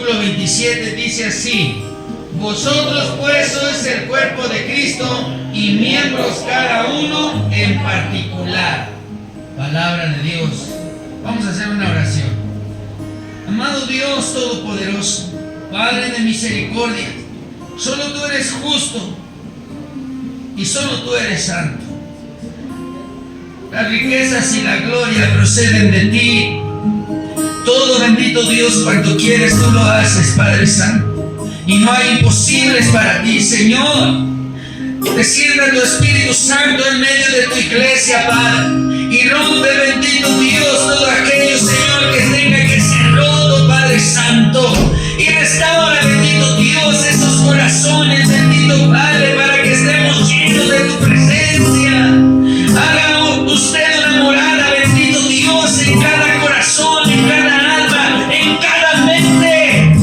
versículo 27 dice así: vosotros pues sois el cuerpo de Cristo y miembros cada uno en particular. Palabra de Dios. Vamos a hacer una oración. Amado Dios Todopoderoso, Padre de misericordia, solo tú eres justo y solo tú eres santo. Las riquezas y la gloria proceden de ti. Todo, bendito Dios, cuanto quieres tú lo haces, Padre Santo, y no hay imposibles para ti, Señor. Descienda tu Espíritu Santo en medio de tu iglesia, Padre, y rompe, bendito Dios, todo aquello, Señor, que tenga que ser roto, Padre Santo, y restaura, bendito Dios, esos corazones, bendito Padre, para que estemos llenos de tu presencia. Haga usted una morada, bendito Dios, en cada corazón, en cada alma, en cada mente.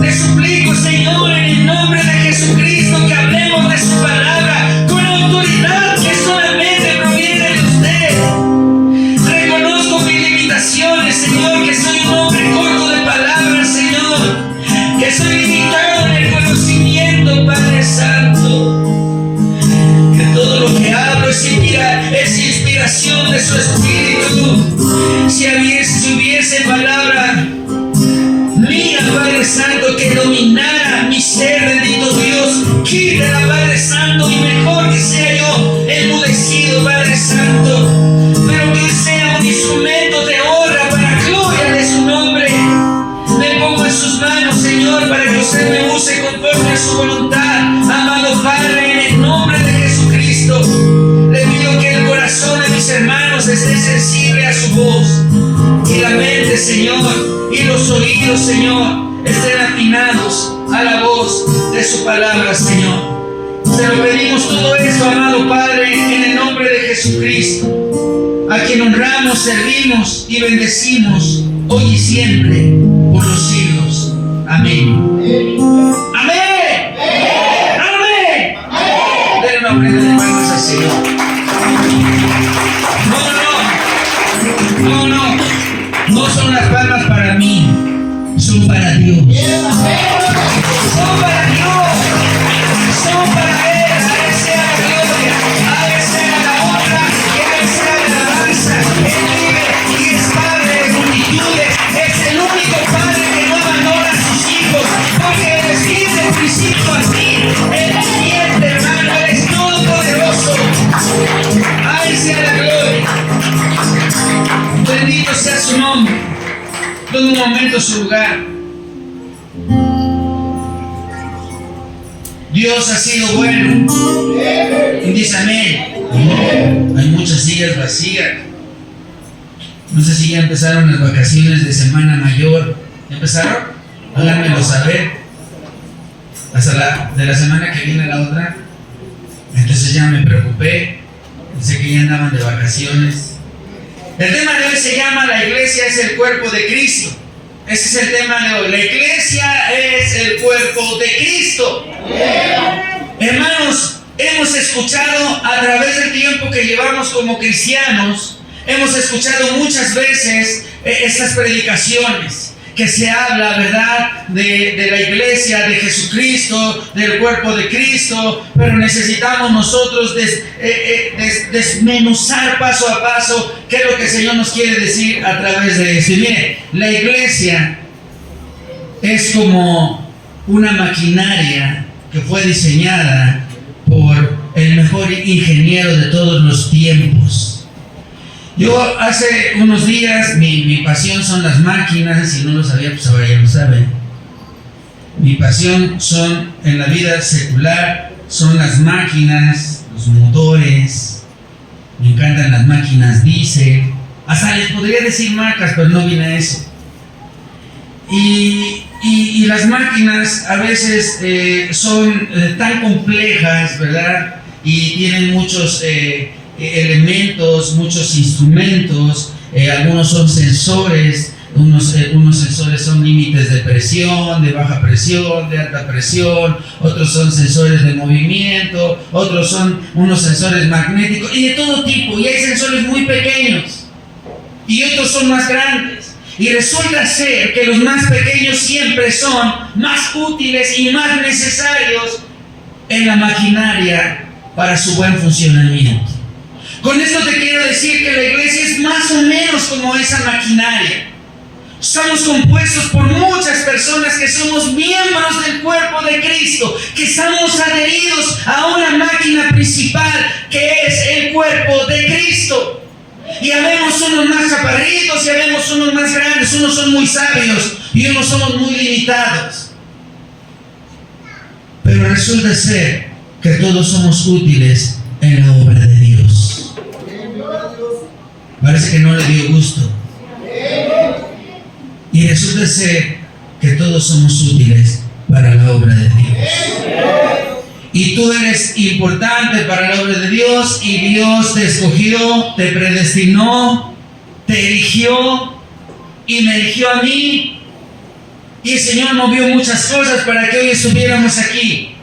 Te suplico, Señor, en el nombre de Jesucristo, que hablemos de su palabra con autoridad que solamente proviene de usted. Reconozco mis limitaciones, Señor, que soy un hombre corto de palabras, Señor, que soy limitado en el conocimiento, Padre Santo. Que todo lo que hablo es inspiración de su Espíritu. Si hubiese palabra mía, Padre Santo, que dominara mi ser, bendito Dios, quítala, Padre Santo, y mejor que sea yo enmudecido, Padre Santo, pero que sea un instrumento de honra para gloria de su nombre. Me pongo en sus manos, Señor, para que usted me use conforme a su voluntad. Amado Padre, en el nombre de Jesucristo, le pido que el corazón de mis hermanos esté sensible a su voz, y la mente, Señor, y los oídos, Señor, estén afinados a la voz de su palabra, Señor. Se lo pedimos todo esto, amado Padre, en el nombre de Jesucristo, a quien honramos, servimos y bendecimos hoy y siempre por los siglos. Amén. Amén. Amén. Denle una ofrenda de palmas al Señor. No son las palmas para mí, son para Dios. Son para Dios, son para Él. A Él sea la gloria, a Él sea la honra, y a Él sea la alabanza. Él vive y es Padre de multitudes. Es el único Padre que no abandona a sus hijos, porque Él les dice el principio a ti. Él es fiel, hermano, Él es todopoderoso. A Él sea la gloria. Bendito sea su nombre. Tome un momento su lugar. Dios ha sido bueno. Y dice amén. Hay muchas sillas vacías. No sé si ya empezaron las vacaciones de Semana Mayor. ¿Ya empezaron? Háganmelo saber. Hasta de la semana que viene la otra. Entonces ya me preocupé. Pensé que ya andaban de vacaciones. El tema de hoy se llama La iglesia es el cuerpo de Cristo. Ese es el tema de hoy. La iglesia es el cuerpo de Cristo. Hermanos, hemos escuchado a través del tiempo que llevamos como cristianos, hemos escuchado muchas veces estas predicaciones que se habla, ¿verdad?, de la iglesia, de Jesucristo, del cuerpo de Cristo, pero necesitamos nosotros desmenuzar paso a paso qué es lo que el Señor nos quiere decir a través de eso. Y miren, la iglesia es como una maquinaria que fue diseñada por el mejor ingeniero de todos los tiempos. Yo hace unos días, mi pasión son las máquinas, si no lo sabía, pues ahora ya lo saben. Mi pasión son, en la vida secular, son las máquinas, los motores. Me encantan las máquinas diésel. Hasta les podría decir marcas, pero no viene a eso. Y las máquinas a veces son tan complejas, ¿verdad? Y tienen muchos elementos, muchos instrumentos, algunos son sensores, unos sensores son límites de presión, de baja presión, de alta presión, otros son sensores de movimiento, otros son unos sensores magnéticos y de todo tipo, y hay sensores muy pequeños y otros son más grandes. Y resulta ser que los más pequeños siempre son más útiles y más necesarios en la maquinaria para su buen funcionamiento. Con esto te quiero decir que la iglesia es más o menos como esa maquinaria. Estamos compuestos por muchas personas que somos miembros del cuerpo de Cristo, que estamos adheridos a una máquina principal que es el cuerpo de Cristo. Y habemos unos más chaparritos y habemos unos más grandes, unos son muy sabios y unos somos muy limitados. Pero resulta ser que todos somos útiles en la obra de Dios. Parece que no le dio gusto. Y resulta ser que todos somos útiles para la obra de Dios. Y tú eres importante para la obra de Dios, y Dios te escogió, te predestinó, te eligió y me eligió a mí. Y el Señor movió muchas cosas para que hoy estuviéramos aquí.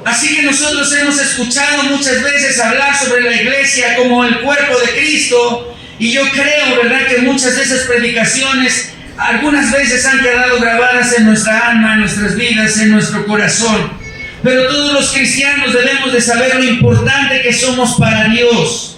Así que nosotros hemos escuchado muchas veces hablar sobre la iglesia como el cuerpo de Cristo. Y yo creo, ¿verdad?, que muchas de esas predicaciones algunas veces han quedado grabadas en nuestra alma, en nuestras vidas, en nuestro corazón. Pero todos los cristianos debemos de saber lo importante que somos para Dios.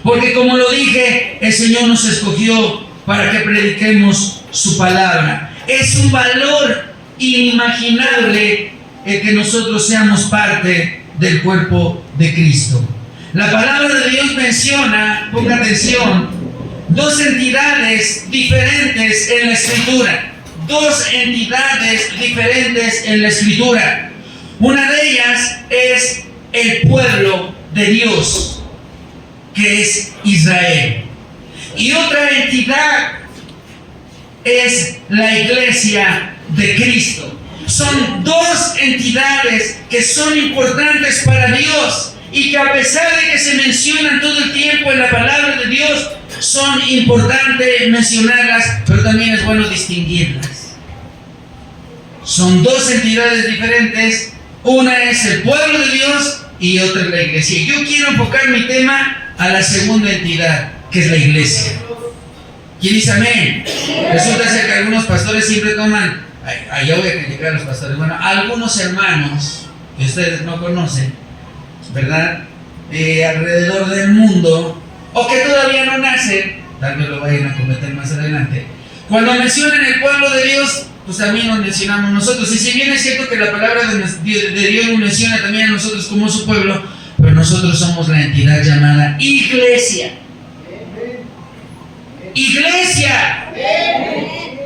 Porque como lo dije, el Señor nos escogió para que prediquemos su palabra. Es un valor inimaginable el que nosotros seamos parte del cuerpo de Cristo. La palabra de Dios menciona, ponga atención, dos entidades diferentes en la Escritura. Dos entidades diferentes en la Escritura. Una de ellas es el pueblo de Dios, que es Israel. Y otra entidad es la iglesia de Cristo. Son dos entidades que son importantes para Dios y que a pesar de que se mencionan todo el tiempo en la palabra de Dios, son importantes mencionarlas, pero también es bueno distinguirlas. Son dos entidades diferentes. Una es el pueblo de Dios y otra es la iglesia. Yo quiero enfocar mi tema a la segunda entidad, que es la iglesia. ¿Quién dice amén? Resulta ser que algunos pastores siempre toman, yo voy a criticar a los pastores, bueno, algunos hermanos que ustedes no conocen, ¿verdad?, alrededor del mundo, o que todavía no nacen, tal vez lo vayan a cometer más adelante, cuando mencionan el pueblo de Dios, pues también nos mencionamos nosotros. Y si bien es cierto que la palabra de Dios nos menciona también a nosotros como su pueblo, pero nosotros somos la entidad llamada iglesia. Iglesia,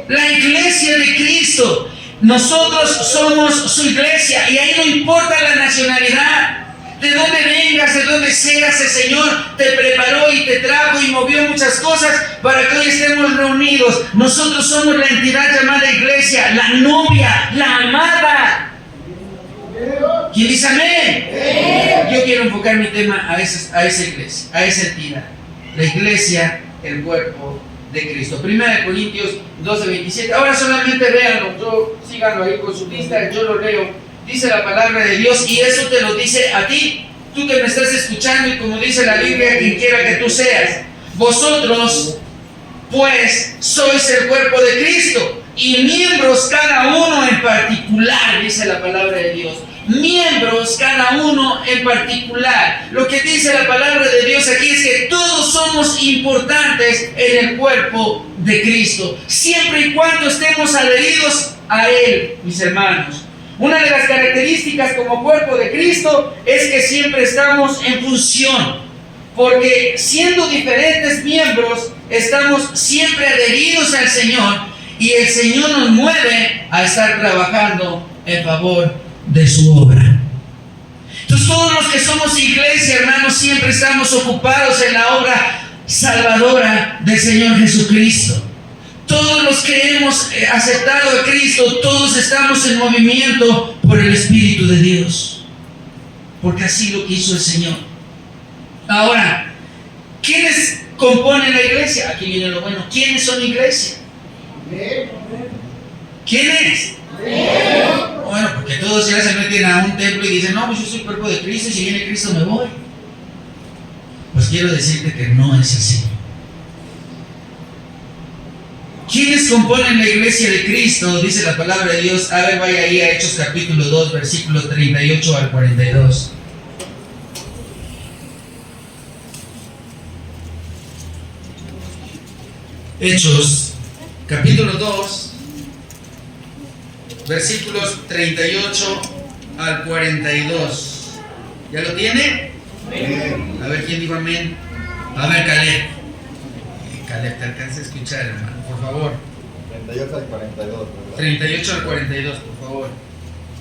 la iglesia de Cristo. Nosotros somos su iglesia, y ahí no importa la nacionalidad, de dónde vengas, de dónde seas. El Señor te preparó y te trajo y movió muchas cosas para que hoy estemos reunidos. Nosotros somos la entidad llamada iglesia, la novia, la amada. ¿Quién dice amén? Yo quiero enfocar mi tema a esa iglesia, a esa entidad, la iglesia, el cuerpo de Cristo. 1 Corintios 12:27. Ahora solamente véanlo, síganlo ahí con su lista, yo lo leo. Dice la palabra de Dios, y eso te lo dice a ti, tú que me estás escuchando, y como dice la Biblia, quien quiera que tú seas. Vosotros, pues, sois el cuerpo de Cristo, y miembros cada uno en particular, dice la palabra de Dios. Miembros cada uno en particular. Lo que dice la palabra de Dios aquí es que todos somos importantes en el cuerpo de Cristo, siempre y cuando estemos adheridos a Él, mis hermanos. Una de las características como cuerpo de Cristo es que siempre estamos en función, porque siendo diferentes miembros, estamos siempre adheridos al Señor, y el Señor nos mueve a estar trabajando en favor de su obra. Entonces, todos los que somos iglesia, hermanos, siempre estamos ocupados en la obra salvadora del Señor Jesucristo. Todos los que hemos aceptado a Cristo, todos estamos en movimiento por el Espíritu de Dios, porque así lo quiso el Señor. Ahora, ¿quiénes componen la iglesia? Aquí viene lo bueno. ¿Quiénes son iglesia? ¿Quiénes? Bueno, porque todos ya se meten a un templo y dicen, no, pues yo soy el cuerpo de Cristo, y si viene Cristo me voy. Pues quiero decirte que no es así. ¿Quiénes componen la iglesia de Cristo? Dice la palabra de Dios. A ver, vaya ahí a Hechos capítulo 2, versículo 38 al 42. Hechos capítulo 2, versículos 38 al 42. ¿Ya lo tiene? Amén. A ver, ¿quién dijo amén? A ver, Caleb. Caleb, te alcanza a escuchar, hermano, por favor. 38 al 42, ¿verdad? 38 al 42, por favor.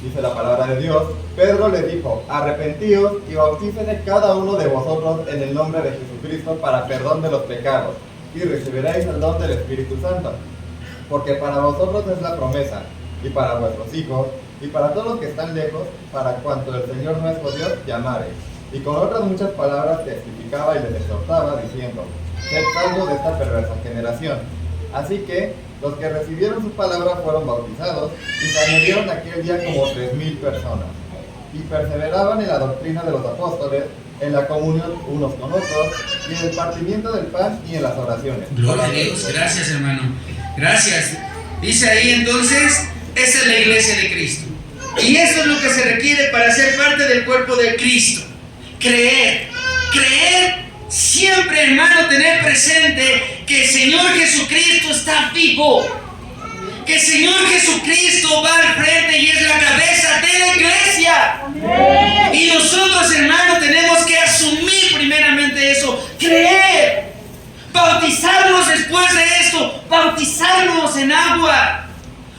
Dice la palabra de Dios: Pedro le dijo: arrepentíos y bautícese cada uno de vosotros en el nombre de Jesucristo para perdón de los pecados, y recibiréis el don del Espíritu Santo. Porque para vosotros es la promesa, y para vuestros hijos, y para todos los que están lejos, para cuanto el Señor nuestro Dios llamare. Y con otras muchas palabras testificaba y les exhortaba, diciendo: sed salvos de esta perversa generación. Así que los que recibieron su palabra fueron bautizados, y se añadieron aquel día como 3,000 personas. Y perseveraban en la doctrina de los apóstoles, en la comunión unos con otros, y en el partimiento del pan y en las oraciones. Gloria a Dios. Gracias, hermano. Gracias. Dice ahí entonces, esa es la iglesia de Cristo. Y esto es lo que se requiere para ser parte del cuerpo de Cristo. Creer. Creer siempre, hermano, tener presente que el Señor Jesucristo está vivo. Que el Señor Jesucristo va al frente y es la cabeza de la iglesia. Amén. Y nosotros, hermano, tenemos que asumir primeramente eso. Creer. Bautizarnos después de esto. Bautizarnos en agua.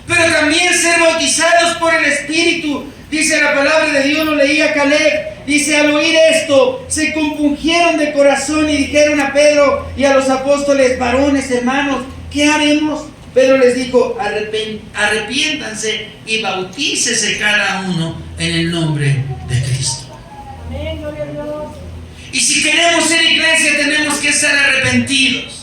Pero también ser bautizados por el Espíritu. Dice la palabra de Dios, lo leía Caleb. Dice: al oír esto, se compungieron de corazón y dijeron a Pedro y a los apóstoles: varones, hermanos, ¿qué haremos? Pedro les dijo: arrepiéntanse y bautícese cada uno en el nombre de Cristo. Amén, gloria a Dios. Y si queremos ser iglesia, tenemos que estar arrepentidos.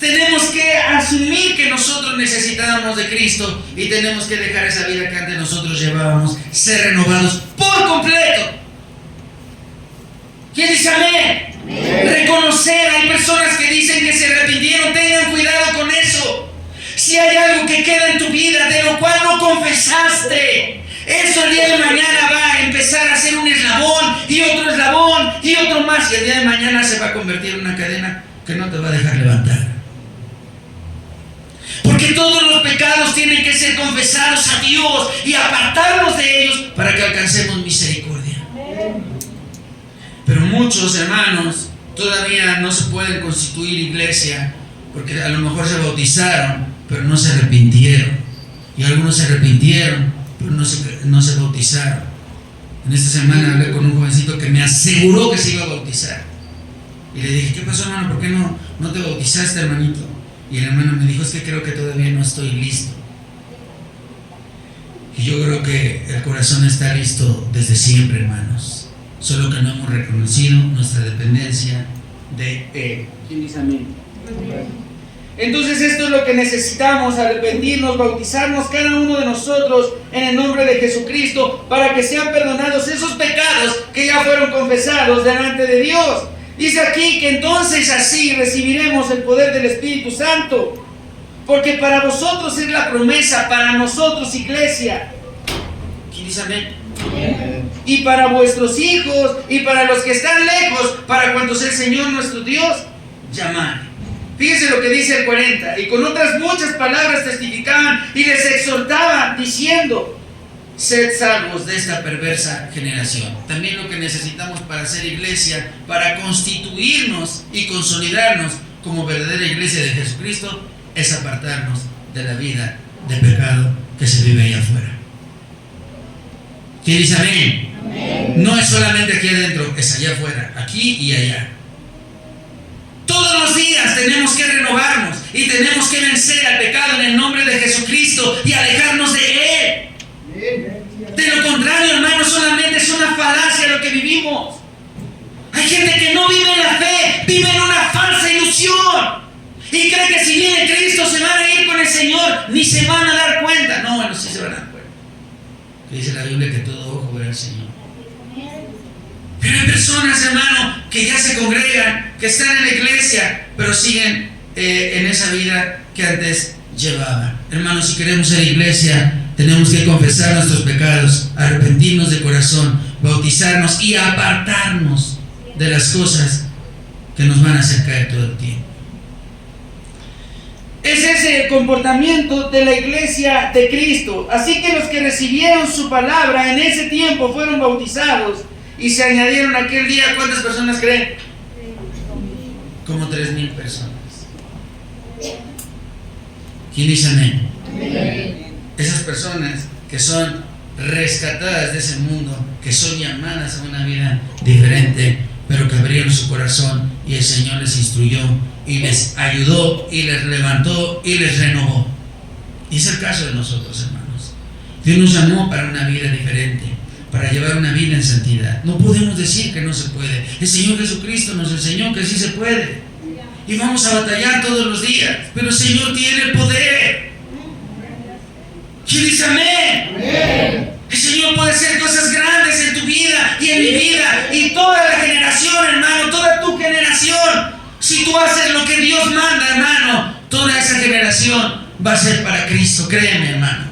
Tenemos que asumir que nosotros necesitábamos de Cristo y tenemos que dejar esa vida que antes nosotros llevábamos, ser renovados por completo. ¿Quién dice amén? Amén. Reconocer, hay personas que dicen que se arrepintieron, tengan cuidado con eso. Si hay algo que queda en tu vida de lo cual no confesaste, eso el día de mañana va a empezar a ser un eslabón y otro más, y el día de mañana se va a convertir en una cadena que no te va a dejar levantar. Porque todos los pecados tienen que ser confesados a Dios y apartarnos de ellos para que alcancemos misericordia. Pero muchos hermanos todavía no se pueden constituir iglesia porque a lo mejor se bautizaron, pero no se arrepintieron. Y algunos se arrepintieron, pero no se bautizaron. En esta semana hablé con un jovencito que me aseguró que se iba a bautizar. Y le dije: ¿qué pasó, hermano? ¿Por qué no te bautizaste, hermanito? Y el hermano me dijo: es que creo que todavía no estoy listo. Y yo creo que el corazón está listo desde siempre, hermanos. Solo que no hemos reconocido nuestra dependencia de Él. ¿Quién dice amén? Entonces esto es lo que necesitamos: arrepentirnos, bautizarnos cada uno de nosotros en el nombre de Jesucristo para que sean perdonados esos pecados que ya fueron confesados delante de Dios. Dice aquí que entonces así recibiremos el poder del Espíritu Santo, porque para vosotros es la promesa, para nosotros iglesia. ¿Quién dice amén? Amén. Y para vuestros hijos y para los que están lejos, para cuantos el Señor nuestro Dios llamare. Fíjense lo que dice el 40: y con otras muchas palabras testificaban y les exhortaban diciendo: sed salvos de esta perversa generación. También lo que necesitamos para ser iglesia, para constituirnos y consolidarnos como verdadera iglesia de Jesucristo, es apartarnos de la vida de pecado que se vive allá afuera. ¿Quién dice amén? Amén. No es solamente aquí adentro, es allá afuera, aquí y allá. Todos los días tenemos que renovarnos y tenemos que vencer al pecado en el nombre de Jesucristo y alejarnos de Él. De lo contrario, hermano, solamente es una falacia lo que vivimos. Hay gente que no vive en la fe, vive en una falsa ilusión y cree que si viene Cristo se van a ir con el Señor, ni se van a dar cuenta. No, bueno, sí se van a dar cuenta. Dice la Biblia que todo ojo verá al Señor. Pero hay personas, hermano, que ya se congregan, que están en la iglesia, pero siguen en esa vida que antes llevaba. Hermanos, si queremos ser iglesia, tenemos que confesar nuestros pecados, arrepentirnos de corazón, bautizarnos y apartarnos de las cosas que nos van a hacer caer todo el tiempo. Ese es el comportamiento de la iglesia de Cristo. Así que los que recibieron su palabra en ese tiempo fueron bautizados y se añadieron aquel día. ¿Cuántas personas creen? Como 3,000 personas. ¿Quién dice amén? Amén. Esas personas que son rescatadas de ese mundo, que son llamadas a una vida diferente, pero que abrieron su corazón y el Señor les instruyó y les ayudó y les levantó y les renovó. Y es el caso de nosotros, hermanos. Dios nos llamó para una vida diferente, para llevar una vida en santidad. No podemos decir que no se puede. El Señor Jesucristo nos enseñó que sí se puede. Y vamos a batallar todos los días, pero el Señor tiene el poder. ¿Quién dice amén? Amén. El Señor puede hacer cosas grandes en tu vida y en mi vida y toda la generación, hermano, toda tu generación. Si tú haces lo que Dios manda, hermano, toda esa generación va a ser para Cristo, créeme, hermano.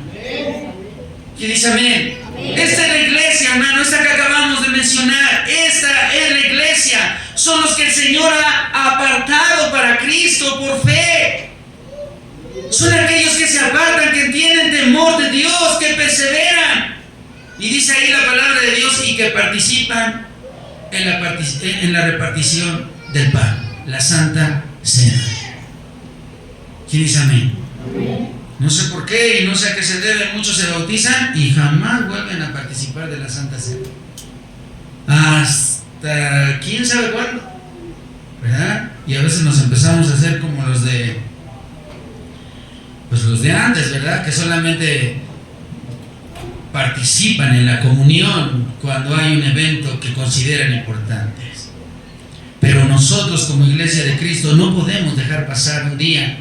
¿Quién dice amén? Amén. Esta es la iglesia, hermano, esta que acabamos de mencionar. Esta es la iglesia. Son los que el Señor ha apartado para Cristo por fe. Son aquellos que se apartan, que tienen temor de Dios, que perseveran. Y dice ahí la palabra de Dios, y que participan en la repartición del pan, la Santa Cena. ¿Quién dice amén? Amén. No sé por qué y no sé a qué se debe, muchos se bautizan y jamás vuelven a participar de la Santa Cena. Hasta quién sabe cuándo, ¿verdad? Y a veces nos empezamos a hacer como los de antes, ¿verdad? Que solamente participan en la comunión cuando hay un evento que consideran importantes. Pero nosotros como iglesia de Cristo no podemos dejar pasar un día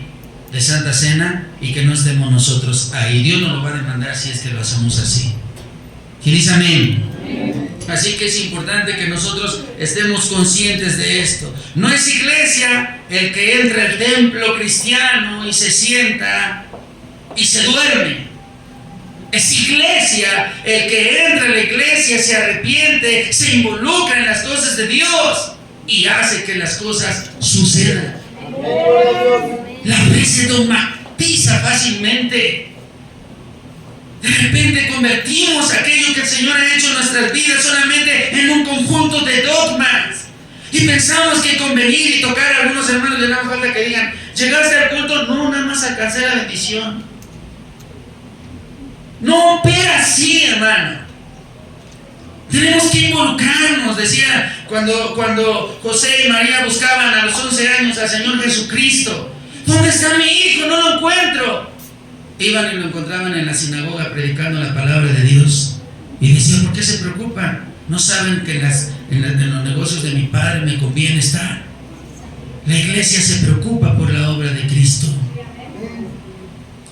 de Santa Cena y que no estemos nosotros ahí. Dios nos lo va a demandar si es que lo hacemos así. ¿Quién dice amén? Así que es importante que nosotros estemos conscientes de esto. No es iglesia el que entra al templo cristiano y se sienta y se duerme. Es iglesia el que entra a la iglesia, se arrepiente, se involucra en las cosas de Dios y hace que las cosas sucedan. La fe se dogmatiza fácilmente. De repente convertimos aquello que el Señor ha hecho en nuestras vidas solamente en un conjunto de dogmas. Y pensamos que con venir y tocar a algunos hermanos le da falta que digan, ¿llegaste al culto? No, nada más alcancé la bendición. No opera así, hermano. Tenemos que involucrarnos. Decía cuando José y María buscaban a los 11 años al Señor Jesucristo. ¿Dónde está mi hijo? No lo encuentro. Iban y lo encontraban en la sinagoga predicando la palabra de Dios. Y decían, ¿por qué se preocupan? ¿No saben que en los negocios de mi Padre me conviene estar? La iglesia se preocupa por la obra de Cristo.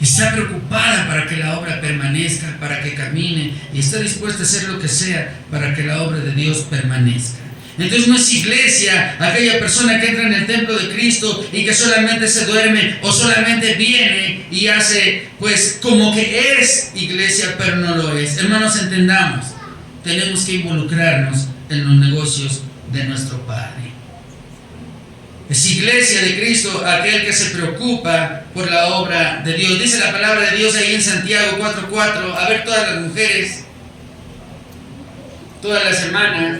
Está preocupada para que la obra permanezca, para que camine, y está dispuesta a hacer lo que sea para que la obra de Dios permanezca. Entonces no es iglesia aquella persona que entra en el templo de Cristo y que solamente se duerme o solamente viene y hace pues como que es iglesia, pero no lo es. Hermanos, entendamos, tenemos que involucrarnos en los negocios de nuestro Padre. Es iglesia de Cristo aquel que se preocupa por la obra de Dios. Dice la palabra de Dios ahí en Santiago 4:4. A ver, todas las mujeres, todas las hermanas,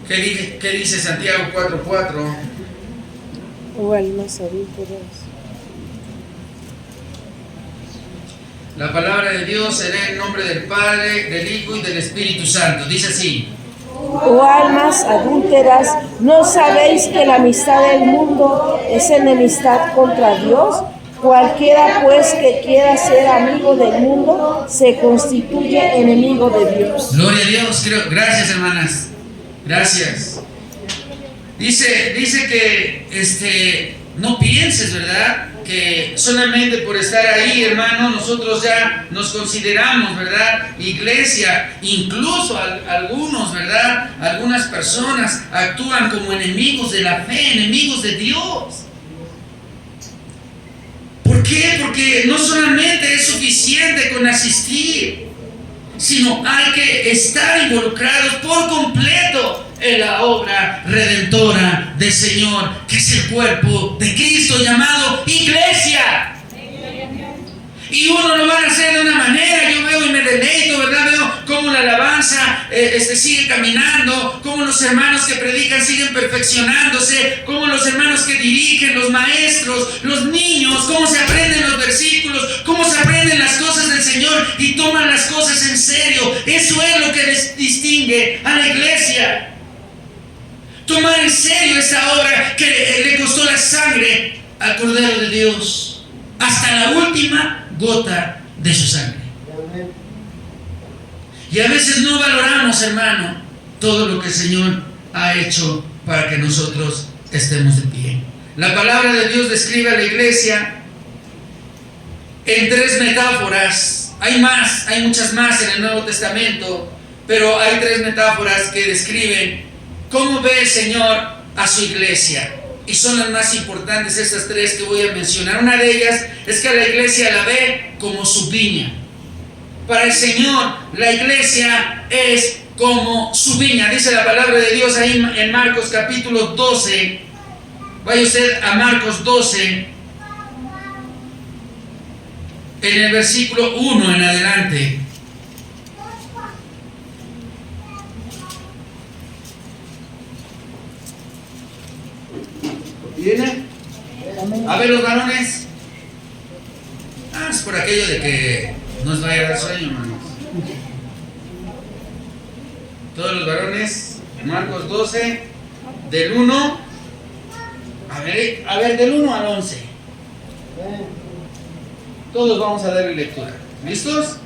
¿qué dice Santiago 4:4? O almas adúlteras. La palabra de Dios será en nombre del Padre, del Hijo y del Espíritu Santo. Dice así. O almas adúlteras, ¿no sabéis que la amistad del mundo es enemistad contra Dios? Cualquiera pues que quiera ser amigo del mundo se constituye enemigo de Dios. Gloria a Dios. Gracias, hermanas. Gracias. Dice que No pienses, ¿verdad?, que solamente por estar ahí, hermano, nosotros ya nos consideramos, ¿verdad?, iglesia. Incluso algunos, ¿verdad?, algunas personas actúan como enemigos de la fe, enemigos de Dios. ¿Por qué? Porque no solamente es suficiente con asistir, sino hay que estar involucrados por completo en la obra redentora del Señor, que es el cuerpo de Cristo llamado iglesia. Y uno lo van a hacer de una manera, yo veo y me deleito, ¿verdad? Veo cómo la alabanza sigue caminando, cómo los hermanos que predican siguen perfeccionándose, cómo los hermanos que dirigen, los maestros, los niños, cómo se aprenden los versículos, cómo se aprenden las cosas del Señor y toman las cosas en serio. Eso es lo que les distingue a la iglesia. Tomar en serio esa obra que le costó la sangre al Cordero de Dios, hasta la última gota de su sangre. Y a veces no valoramos, hermano, todo lo que el Señor ha hecho para que nosotros estemos de pie. La palabra de Dios describe a la iglesia en 3 metáforas. Hay más, hay muchas más en el Nuevo Testamento, pero hay 3 metáforas que describen cómo ve el Señor a su iglesia. Y son las más importantes, estas 3 que voy a mencionar. Una de ellas es que la iglesia la ve como su viña. Para el Señor, la iglesia es como su viña. Dice la palabra de Dios ahí en Marcos capítulo 12. Vaya usted a Marcos 12, en el versículo 1 en adelante. ¿Viene? A ver, los varones. Es por aquello de que nos vaya a dar sueño, hermanos. Todos los varones, Marcos 12, del 1, a ver, del 1 al 11. Todos vamos a darle lectura. ¿Listos?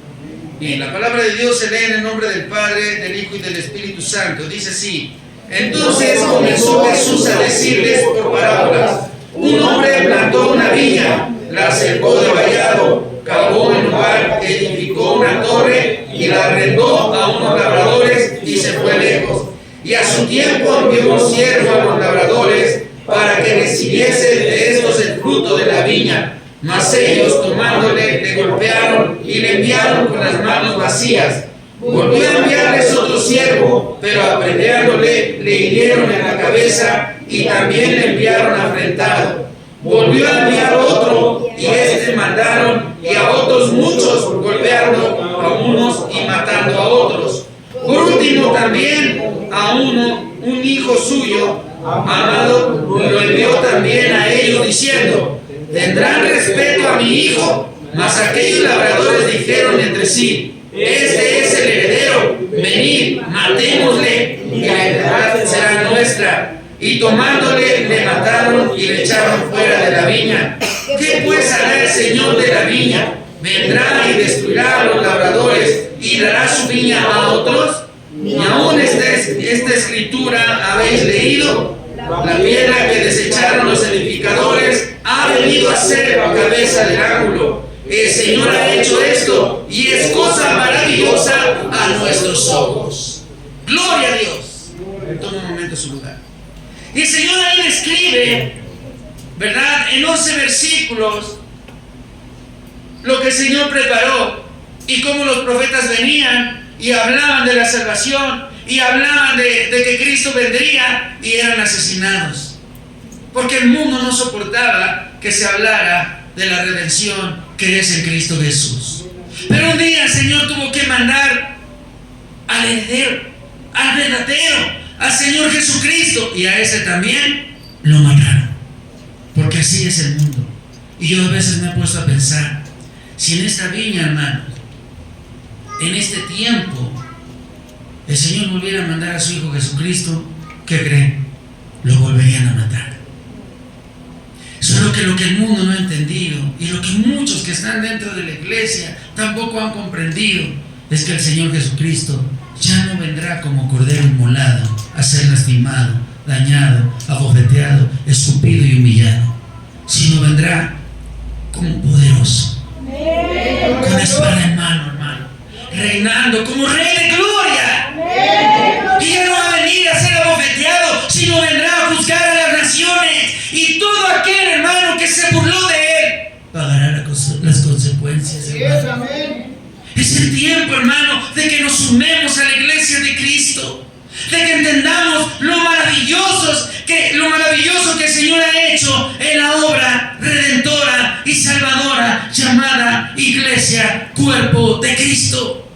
Bien, la palabra de Dios se lee en el nombre del Padre, del Hijo y del Espíritu Santo. Dice así: entonces comenzó Jesús a decirles por parábolas: un hombre plantó una viña, la cercó de vallado, cavó un lugar, edificó una torre y la arrendó a unos labradores y se fue lejos. Y a su tiempo envió un siervo a los labradores para que recibiese de estos el fruto de la viña. Mas ellos, tomándole, le golpearon y le enviaron con las manos vacías. Volvió a enviarles otro siervo, pero apedreándole, le hirieron en la cabeza y también le enviaron afrentado. Volvió a enviar otro, y este mandaron, y a otros muchos, golpeando a unos y matando a otros. Por último también a uno, un hijo suyo, amado, lo envió también a ellos diciendo: tendrán respeto a mi hijo. Mas aquellos labradores dijeron entre sí: este es el heredero, venid, matémosle, y la heredad será nuestra. Y tomándole, le mataron y le echaron fuera de la viña. ¿Qué pues hará el Señor de la viña? Vendrá y destruirá a los labradores y dará su viña a otros. Y aún esta escritura habéis leído: la piedra que desecharon los edificadores ha venido a ser la cabeza del ángulo. El Señor ha hecho esto y es cosa maravillosa a nuestros ojos. Gloria a Dios. Toma un momento su lugar. Y el Señor ahí describe, ¿verdad?, en 11 versículos lo que el Señor preparó y cómo los profetas venían y hablaban de la salvación y hablaban de que Cristo vendría y eran asesinados. Porque el mundo no soportaba que se hablara de la redención que es en Cristo Jesús. Pero un día el Señor tuvo que mandar al heredero, al verdadero, al Señor Jesucristo, y a ese también lo mataron. Porque así es el mundo. Y yo a veces me he puesto a pensar, si en esta viña, hermanos, en este tiempo, el Señor volviera a mandar a su Hijo Jesucristo, ¿qué creen? Lo volverían a matar. Solo que lo que el mundo no ha entendido, y lo que muchos que están dentro de la iglesia tampoco han comprendido, es que el Señor Jesucristo ya no vendrá como cordero inmolado a ser lastimado, dañado, abofeteado, escupido y humillado. sino vendrá como poderoso, con espada en mano, hermano, reinando como Rey de gloria. Y Él no va a venir a ser abofeteado, sino vendrá a juzgar a las naciones. Y todo aquel, hermano, que se burló de Él pagará las consecuencias, hermano. Es el tiempo, hermano, de que nos sumemos a la iglesia de Cristo, de que entendamos lo maravilloso que el Señor ha hecho en la obra redentora y salvadora llamada iglesia, cuerpo de Cristo.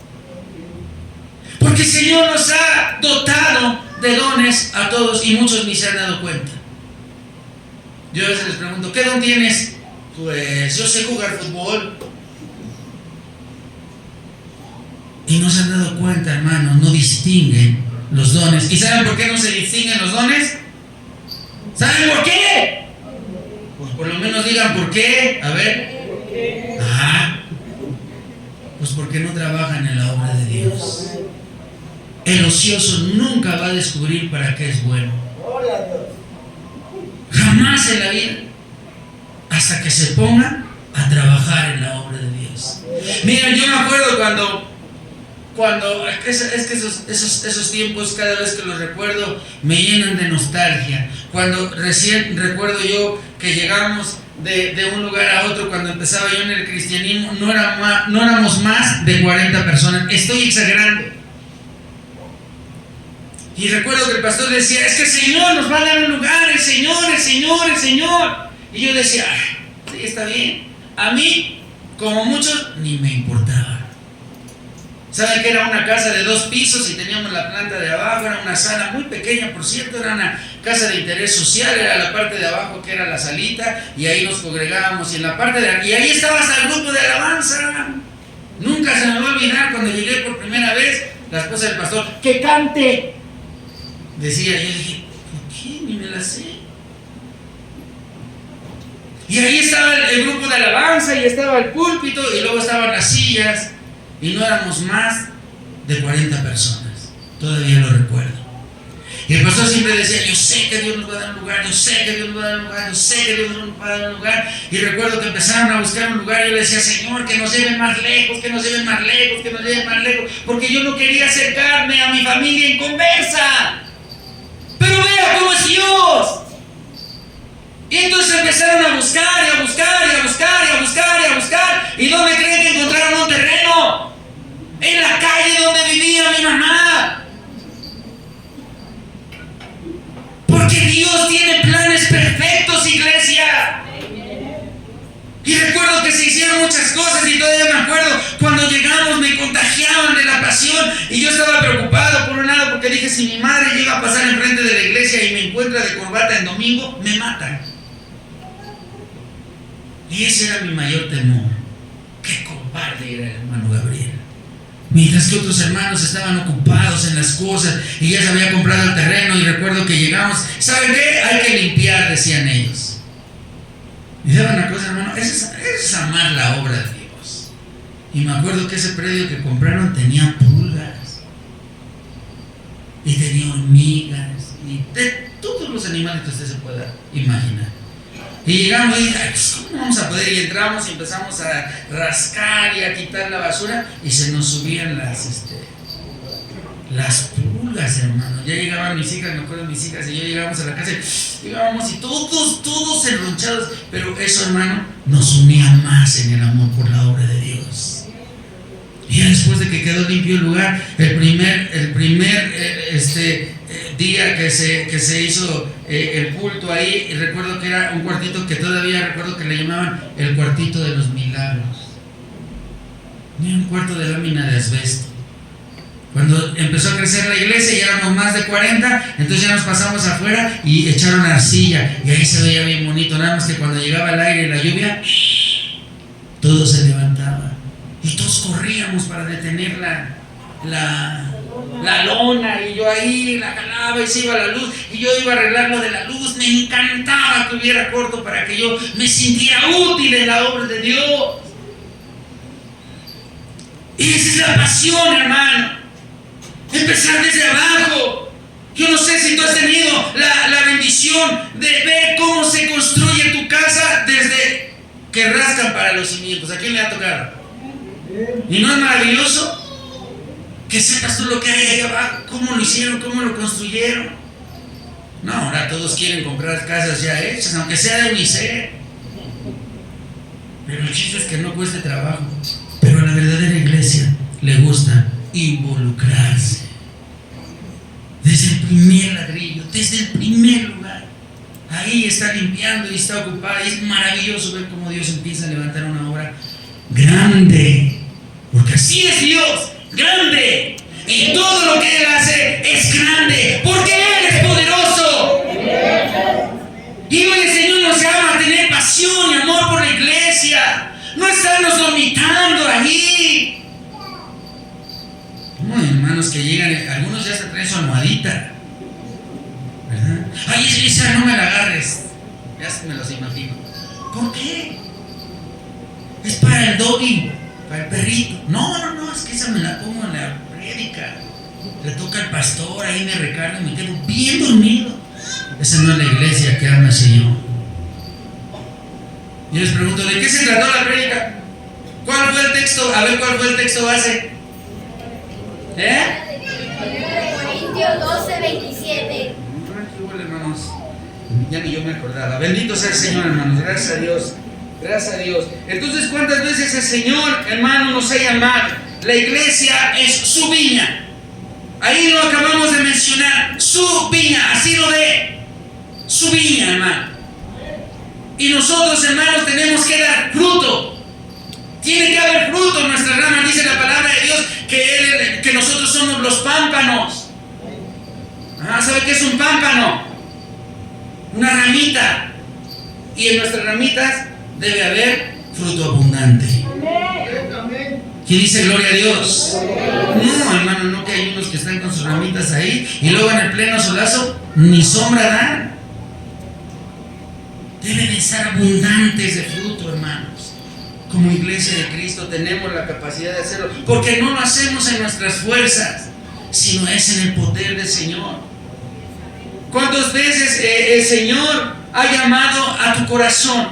Porque el Señor nos ha dotado de dones a todos y muchos ni se han dado cuenta. Yo a veces les pregunto, ¿qué don tienes? Pues yo sé jugar fútbol. Y no se han dado cuenta, hermano, no distinguen los dones. ¿Y saben por qué no se distinguen los dones? ¿Saben por qué? Pues por lo menos digan por qué. A ver. Pues porque no trabajan en la obra de Dios. El ocioso nunca va a descubrir para qué es bueno. Jamás en la vida. Hasta que se ponga a trabajar en la obra de Dios. Miren, yo me acuerdo cuando es que esos tiempos, cada vez que los recuerdo, me llenan de nostalgia. Cuando recién recuerdo yo que llegamos de un lugar a otro, cuando empezaba yo en el cristianismo, no éramos más de 40 personas. Estoy exagerando. Y recuerdo que el pastor decía, es que el Señor nos va a dar un lugar, el Señor. Y yo decía, sí, está bien. A mí, como muchos, ni me importaba. ¿Saben que era una casa de 2 pisos y teníamos la planta de abajo? Era una sala muy pequeña, por cierto, era una casa de interés social, era la parte de abajo que era la salita, y ahí nos congregábamos, y en la parte y ahí estaba hasta el grupo de alabanza. Nunca se me va a olvidar cuando llegué por primera vez, la esposa del pastor, ¡que cante! Decía, yo dije, ¿por qué? Ni me la sé. Y ahí estaba el grupo de alabanza, y estaba el púlpito, y luego estaban las sillas. Y no éramos más de 40 personas. Todavía lo recuerdo. Y el pastor siempre decía, yo sé que Dios nos va a dar un lugar, yo sé que Dios nos va a dar un lugar, yo sé que Dios nos va a dar un lugar. Y recuerdo que empezaron a buscar un lugar y yo le decía, Señor, que nos lleven más lejos, que nos lleven más lejos, que nos lleven más lejos, porque yo no quería acercarme a mi familia en conversa. Pero vea cómo es Dios. Y entonces empezaron a buscar y a buscar y a buscar y a buscar y a buscar. ¿Y dónde creen que encontraron un terreno? En la calle donde vivía mi mamá. Porque Dios tiene planes perfectos, iglesia. Y recuerdo que se hicieron muchas cosas y todavía me acuerdo cuando llegamos me contagiaban de la pasión y yo estaba preocupado por un lado porque dije, si mi madre llega a pasar enfrente de la iglesia y me encuentra de corbata en domingo, me matan. Y ese era mi mayor temor. Qué cobarde era el hermano Gabriel. Mientras que otros hermanos estaban ocupados en las cosas y ya se había comprado el terreno. Y recuerdo que llegamos, ¿saben qué? Hay que limpiar, decían ellos. Y saben una cosa, hermano, eso es amar la obra de Dios. Y me acuerdo que ese predio que compraron tenía pulgas y tenía hormigas y de todos los animales que usted se pueda imaginar. Y llegamos y dije, pues, ¿cómo vamos a poder? Y entramos y empezamos a rascar y a quitar la basura y se nos subían las pulgas, hermano. Ya llegaban mis hijas, me acuerdo de mis hijas, y yo llegábamos a la casa y llegábamos y todos enronchados. Pero eso, hermano, nos unía más en el amor por la obra de Dios. Y ya después de que quedó limpio el lugar, el primer día que se hizo el culto ahí, y recuerdo que era un cuartito que todavía recuerdo que le llamaban el cuartito de los milagros. Ni un cuarto de lámina de asbesto. Cuando empezó a crecer la iglesia y éramos más de 40, entonces ya nos pasamos afuera y echaron arcilla y ahí se veía bien bonito, nada más que cuando llegaba el aire y la lluvia, todo se levantaba y todos corríamos para detener la lona, y yo ahí la jalaba y se iba la luz y yo iba a arreglar lo de la luz. Me encantaba que hubiera corto para que yo me sintiera útil en la obra de Dios. Y esa es la pasión, hermano, empezar desde abajo. Yo no sé si tú has tenido la bendición de ver cómo se construye tu casa que rascan para los cimientos. ¿A quién le ha tocado? ¿Y no es maravilloso? Que sepas tú lo que hay ahí abajo, cómo lo hicieron, cómo lo construyeron. No, ahora todos quieren comprar casas ya hechas, aunque sea de Unicef. Pero el chiste es que no cueste trabajo. Pero a la verdadera iglesia le gusta involucrarse. Desde el primer ladrillo, desde el primer lugar. Ahí está limpiando y está ocupada. Y es maravilloso ver cómo Dios empieza a levantar una obra grande. Porque así es Dios, grande. Y todo lo que Él hace es grande. Porque Él es poderoso. Y hoy el Señor nos llama a tener pasión y amor por la iglesia. No estarnos dormitando allí. No, hermanos que llegan, algunos ya se traen su almohadita, ¿verdad? Ay, esa no me la agarres. Ya se me los imagino. ¿Por qué? Es para el doggy, para el perrito. No, es que esa me la pongo en la prédica. Le toca al pastor, ahí me recargo y me quedo bien dormido. Esa no es la iglesia que ama al Señor. Yo les pregunto, ¿de qué se trató la prédica? ¿Cuál fue el texto? A ver, ¿cuál fue el texto base? Corintios 12:27. Hermanos, ya ni yo me acordaba. Bendito sea el Señor, hermanos. Gracias a Dios. Gracias a Dios. Entonces, ¿cuántas veces el Señor, hermano, nos ha llamado? La iglesia es su viña. Ahí lo acabamos de mencionar. Su viña, así lo ve. Su viña, hermano. Y nosotros, hermanos, tenemos que dar fruto. Tiene que haber fruto en nuestra rama. Dice la palabra de Dios que nosotros somos los pámpanos. ¿Sabe qué es un pámpano? Una ramita. Y en nuestras ramitas debe haber fruto abundante. ¿Quién dice gloria a Dios? No, hermano, no, que hay unos que están con sus ramitas ahí y luego en el pleno solazo ni sombra dan. Deben de estar abundantes de fruto, hermanos. Como iglesia de Cristo tenemos la capacidad de hacerlo, porque no lo hacemos en nuestras fuerzas, sino es en el poder del Señor. ¿Cuántas veces el Señor ha llamado a tu corazón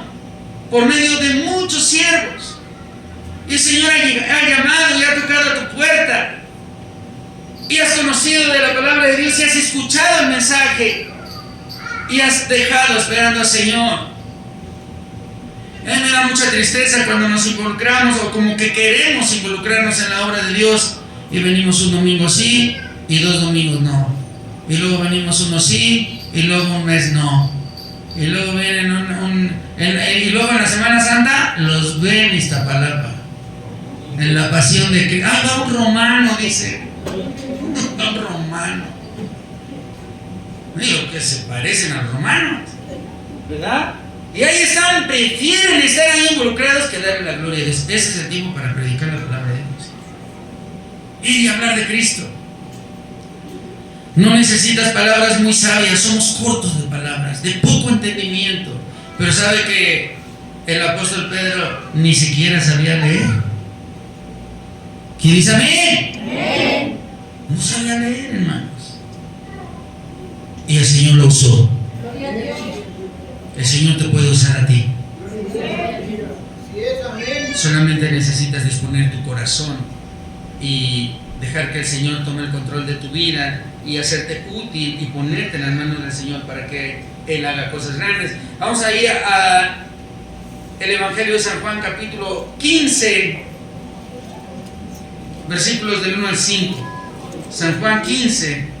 por medio de muchos siervos? Y el Señor ha llamado y ha tocado a tu puerta, y has conocido de la palabra de Dios y has escuchado el mensaje y has dejado esperando al Señor. Me da mucha tristeza cuando nos involucramos o como que queremos involucrarnos en la obra de Dios y venimos un domingo sí y 2 domingos no, y luego venimos uno sí y luego un mes no, y luego vienen y luego en la Semana Santa los ven en Iztapalapa en la pasión de que va un romano, dice. Va un romano. Digo que se parecen a los romanos, ¿verdad? Y ahí están, prefieren estar ahí involucrados que darle la gloria a Dios. Ese es el tiempo para predicar la palabra de Dios. Y hablar de Cristo. No necesitas palabras muy sabias, somos cortos de palabras, de poco entendimiento. Pero sabe que el apóstol Pedro ni siquiera sabía leer. ¿Quién dice amén? Amén. No sabía leer, hermanos. Y el Señor lo usó. El Señor te puede usar a ti. Solamente necesitas disponer tu corazón y dejar que el Señor tome el control de tu vida y hacerte útil y ponerte en las manos del Señor para que Él haga cosas grandes. Vamos a ir a el Evangelio de San Juan, capítulo 15, versículos del 1 al 5. San Juan 15.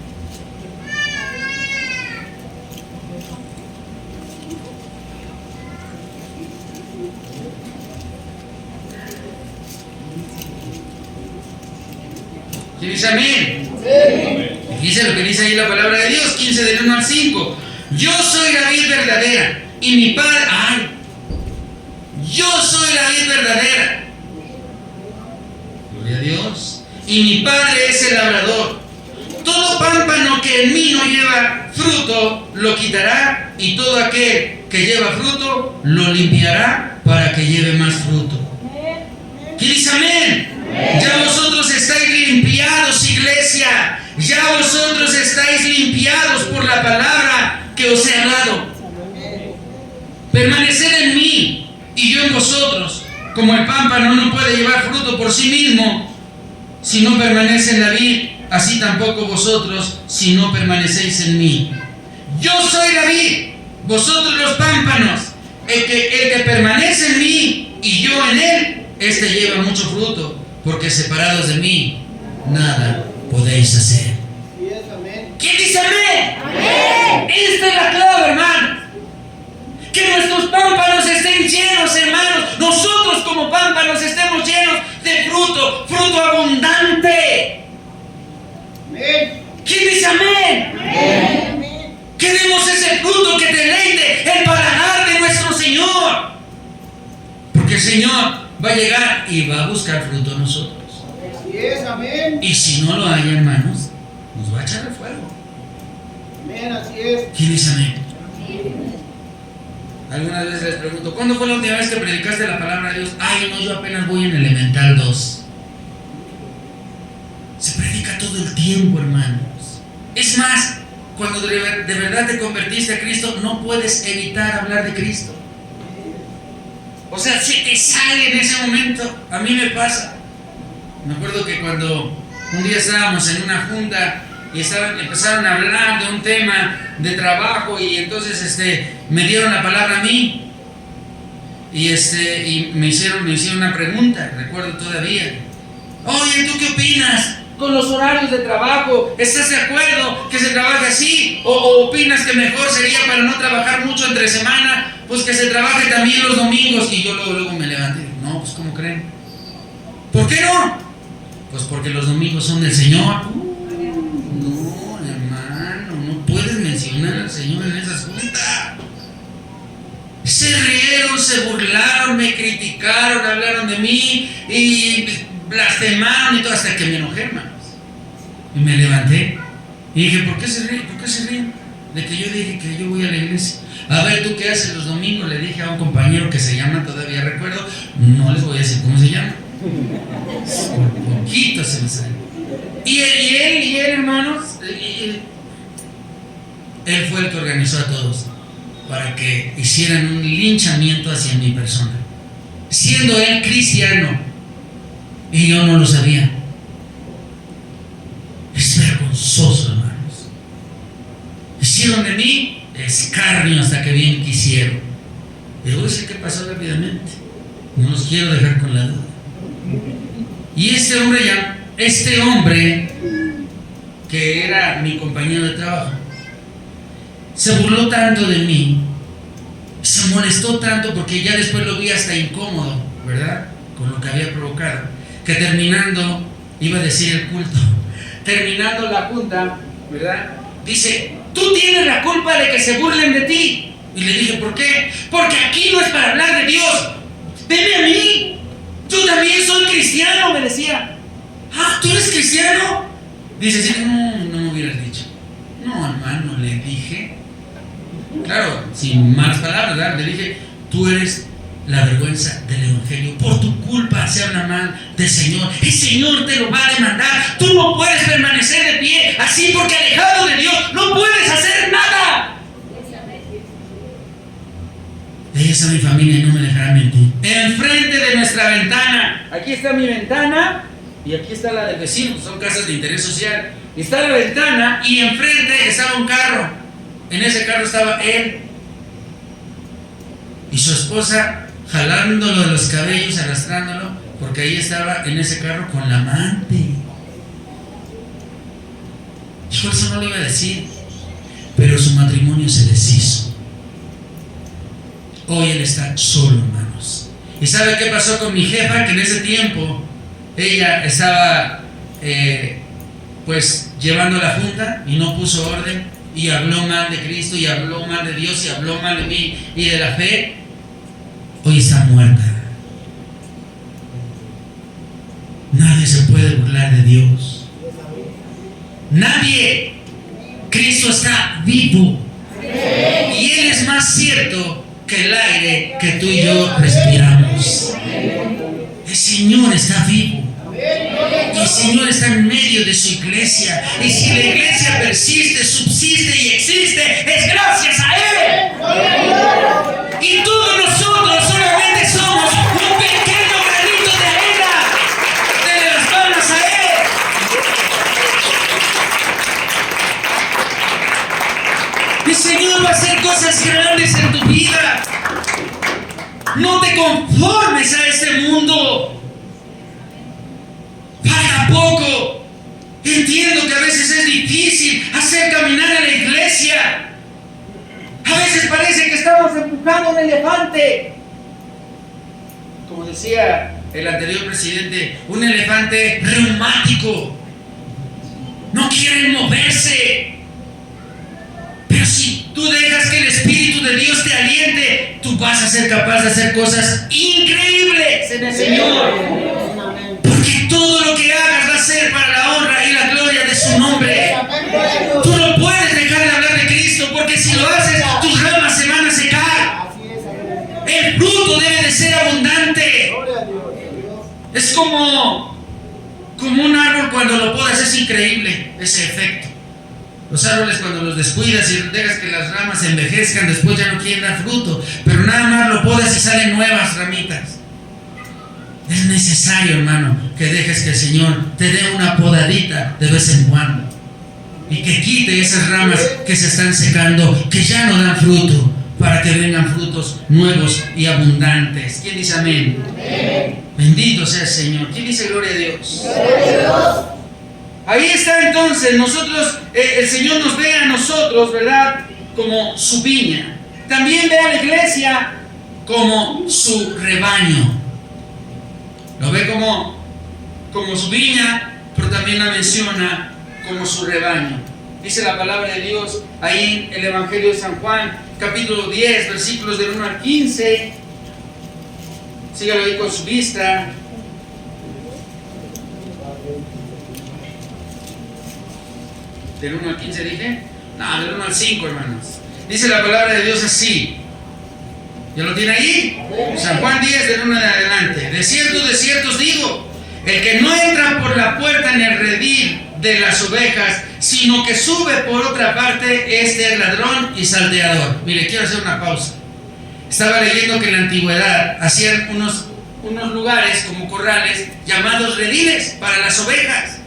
¿Quién dice amén? Dice lo que dice ahí la palabra de Dios, 15 del 1 al 5. Yo soy la vid verdadera y mi padre, yo soy la vid verdadera. Gloria a Dios. Y mi padre es el labrador. Todo pámpano que en mí no lleva fruto, lo quitará, y todo aquel que lleva fruto, lo limpiará para que lleve más fruto. ¿Quién dice amén? Ya vosotros estáis limpiados, iglesia. Ya vosotros estáis limpiados por la palabra que os he hablado. Permaneced en mí y yo también vosotros, como el pámpano no puede llevar fruto por sí mismo, si no permanece en la vid, así tampoco vosotros, si no permanecéis en mí. Yo soy la vid, vosotros los pámpanos. El que permanece en mí y yo en él, este lleva mucho fruto, porque separados de mí, nada podéis hacer. ¿Quién dice amén? ¡Amén! Esta es la clave, hermano. Que nuestros pámpanos estén llenos, hermanos. Nosotros como pámpanos estemos llenos de fruto, fruto abundante. Amén. ¿Quién dice amén? Amén. Queremos ese fruto que deleite el paladar de nuestro Señor. Porque el Señor va a llegar y va a buscar fruto a nosotros. Así es, amén. Y si no lo hay, hermanos, nos va a echar al fuego. Amén, así es. ¿Quién dice amén? Algunas veces les pregunto, ¿cuándo fue la última vez que predicaste la palabra de Dios? Ay, no, yo apenas voy en Elemental 2. Se predica todo el tiempo, hermanos. Es más, cuando de verdad te convertiste a Cristo, no puedes evitar hablar de Cristo. O sea, se te sale en ese momento. A mí me pasa. Me acuerdo que cuando un día estábamos en una junta y empezaron a hablar de un tema de trabajo, y entonces me dieron la palabra a mí y me hicieron una pregunta, recuerdo todavía. Oye, ¿tú qué opinas con los horarios de trabajo? ¿Estás de acuerdo que se trabaje así? ¿O opinas que mejor sería, para no trabajar mucho entre semana, pues que se trabaje también los domingos? Y yo luego me levanté. No, pues ¿cómo creen? ¿Por qué no? Pues porque los domingos son del Señor. No, hermano, no puedes mencionar al Señor en esas juntas. Se rieron, se burlaron, me criticaron, hablaron de mí y blasfemaron y todo, hasta que me enojé, hermanos. Y me levanté y dije, ¿por qué se ríen? ¿Por qué se ríen? De que yo dije que yo voy a la iglesia. A ver, ¿tú qué haces los domingos? Le dije a un compañero que se llama, todavía recuerdo, no les voy a decir cómo se llama. Por poquito se me sale. Y él, hermanos, él fue el que organizó a todos para que hicieran un linchamiento hacia mi persona, siendo él cristiano y yo no lo sabía. Es vergonzoso, hermanos. Hicieron de mí escarnio hasta que bien quisieron. Les voy a decir qué pasó rápidamente. No los quiero dejar con la duda. Y este hombre que era mi compañero de trabajo, se burló tanto de mí, se molestó tanto, porque ya después lo vi hasta incómodo, ¿verdad?, con lo que había provocado, que terminando, iba a decir el culto, terminando la junta, ¿verdad?, dice, tú tienes la culpa de que se burlen de ti. Y le dije, ¿por qué? Porque aquí no es para hablar de Dios, veme a mí, yo también soy cristiano, me decía. Ah, ¿tú eres cristiano? Dice, sí, no me hubieras dicho. No, hermano, le dije, claro, sin malas palabras, ¿verdad? Le dije, tú eres la vergüenza del evangelio. Por tu culpa se habla mal del Señor. El Señor te lo va a demandar. Tú no puedes permanecer de pie así, porque alejado de Dios no puedes hacer nada. Ella es a mi familia y no me dejará mentir. Enfrente de nuestra ventana, aquí está mi ventana y aquí está la del vecino, son casas de interés social. Está la ventana y enfrente estaba un carro. En ese carro estaba él y su esposa, jalándolo de los cabellos, arrastrándolo, porque ahí estaba en ese carro con la amante. Yo eso no lo iba a decir, pero su matrimonio se deshizo. Hoy él está solo, hermanos. ¿Y sabe qué pasó con mi jefa? Que en ese tiempo ella estaba pues llevando la junta y no puso orden, y habló mal de Cristo, y habló mal de Dios, y habló mal de mí y de la fe. Hoy está muerta. Nadie se puede burlar de Dios. Nadie. Cristo está vivo. Y Él es más cierto que el aire que tú y yo respiramos. El Señor está vivo. Y el Señor está en medio de su iglesia. Y si la iglesia persiste, subsiste y existe, es gracias a Él. Y todos nosotros solamente somos El Señor va a hacer cosas grandes en tu vida. No te conformes a este mundo. Falta poco. Entiendo que a veces es difícil hacer caminar a la iglesia. A veces parece que estamos empujando un elefante. Como decía el anterior presidente, un elefante reumático. No quieren moverse. Pero si tú dejas que el Espíritu de Dios te aliente, tú vas a ser capaz de hacer cosas increíbles en el Señor. Porque todo lo que hagas va a ser para la honra y la gloria de su nombre. Tú no puedes dejar de hablar de Cristo, porque si lo haces, tus ramas se van a secar. El fruto debe de ser abundante. Es como un árbol cuando lo podas, es increíble ese efecto. Los árboles cuando los descuidas y dejas que las ramas se envejezcan, después ya no quieren dar fruto, pero nada más lo podas y salen nuevas ramitas. Es necesario, hermano, que dejes que el Señor te dé una podadita de vez en cuando y que quite esas ramas que se están secando, que ya no dan fruto, para que vengan frutos nuevos y abundantes. ¿Quién dice amén? Amén. Bendito sea el Señor. ¿Quién dice gloria a Dios? Gloria a Dios. Ahí está entonces, nosotros, el Señor nos ve a nosotros, ¿verdad?, como su viña. También ve a la iglesia como su rebaño. Lo ve como su viña, pero también la menciona como su rebaño. Dice la palabra de Dios ahí en el Evangelio de San Juan, capítulo 10, versículos del 1 al 15. Sígalo ahí con su vista. ¿Del 1 al 15 dije? No, del 1 al 5, hermanos. Dice la palabra de Dios así. ¿Ya lo tiene ahí? San Juan 10, del 1 en adelante. De cierto os digo, el que no entra por la puerta en el redil de las ovejas, sino que sube por otra parte, este es ladrón y salteador. Mire, quiero hacer una pausa. Estaba leyendo que en la antigüedad hacían unos lugares como corrales llamados rediles para las ovejas.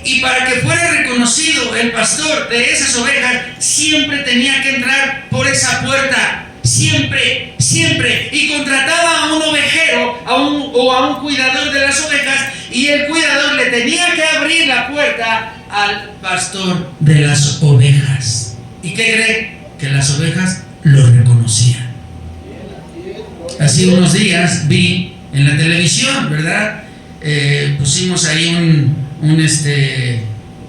Y para que fuera reconocido el pastor de esas ovejas, siempre tenía que entrar por esa puerta. Siempre. Y contrataba a un ovejero o a un cuidador de las ovejas, y el cuidador le tenía que abrir la puerta al pastor de las ovejas. ¿Y qué cree? Que las ovejas lo reconocían. Hace unos días vi en la televisión, ¿verdad? Pusimos ahí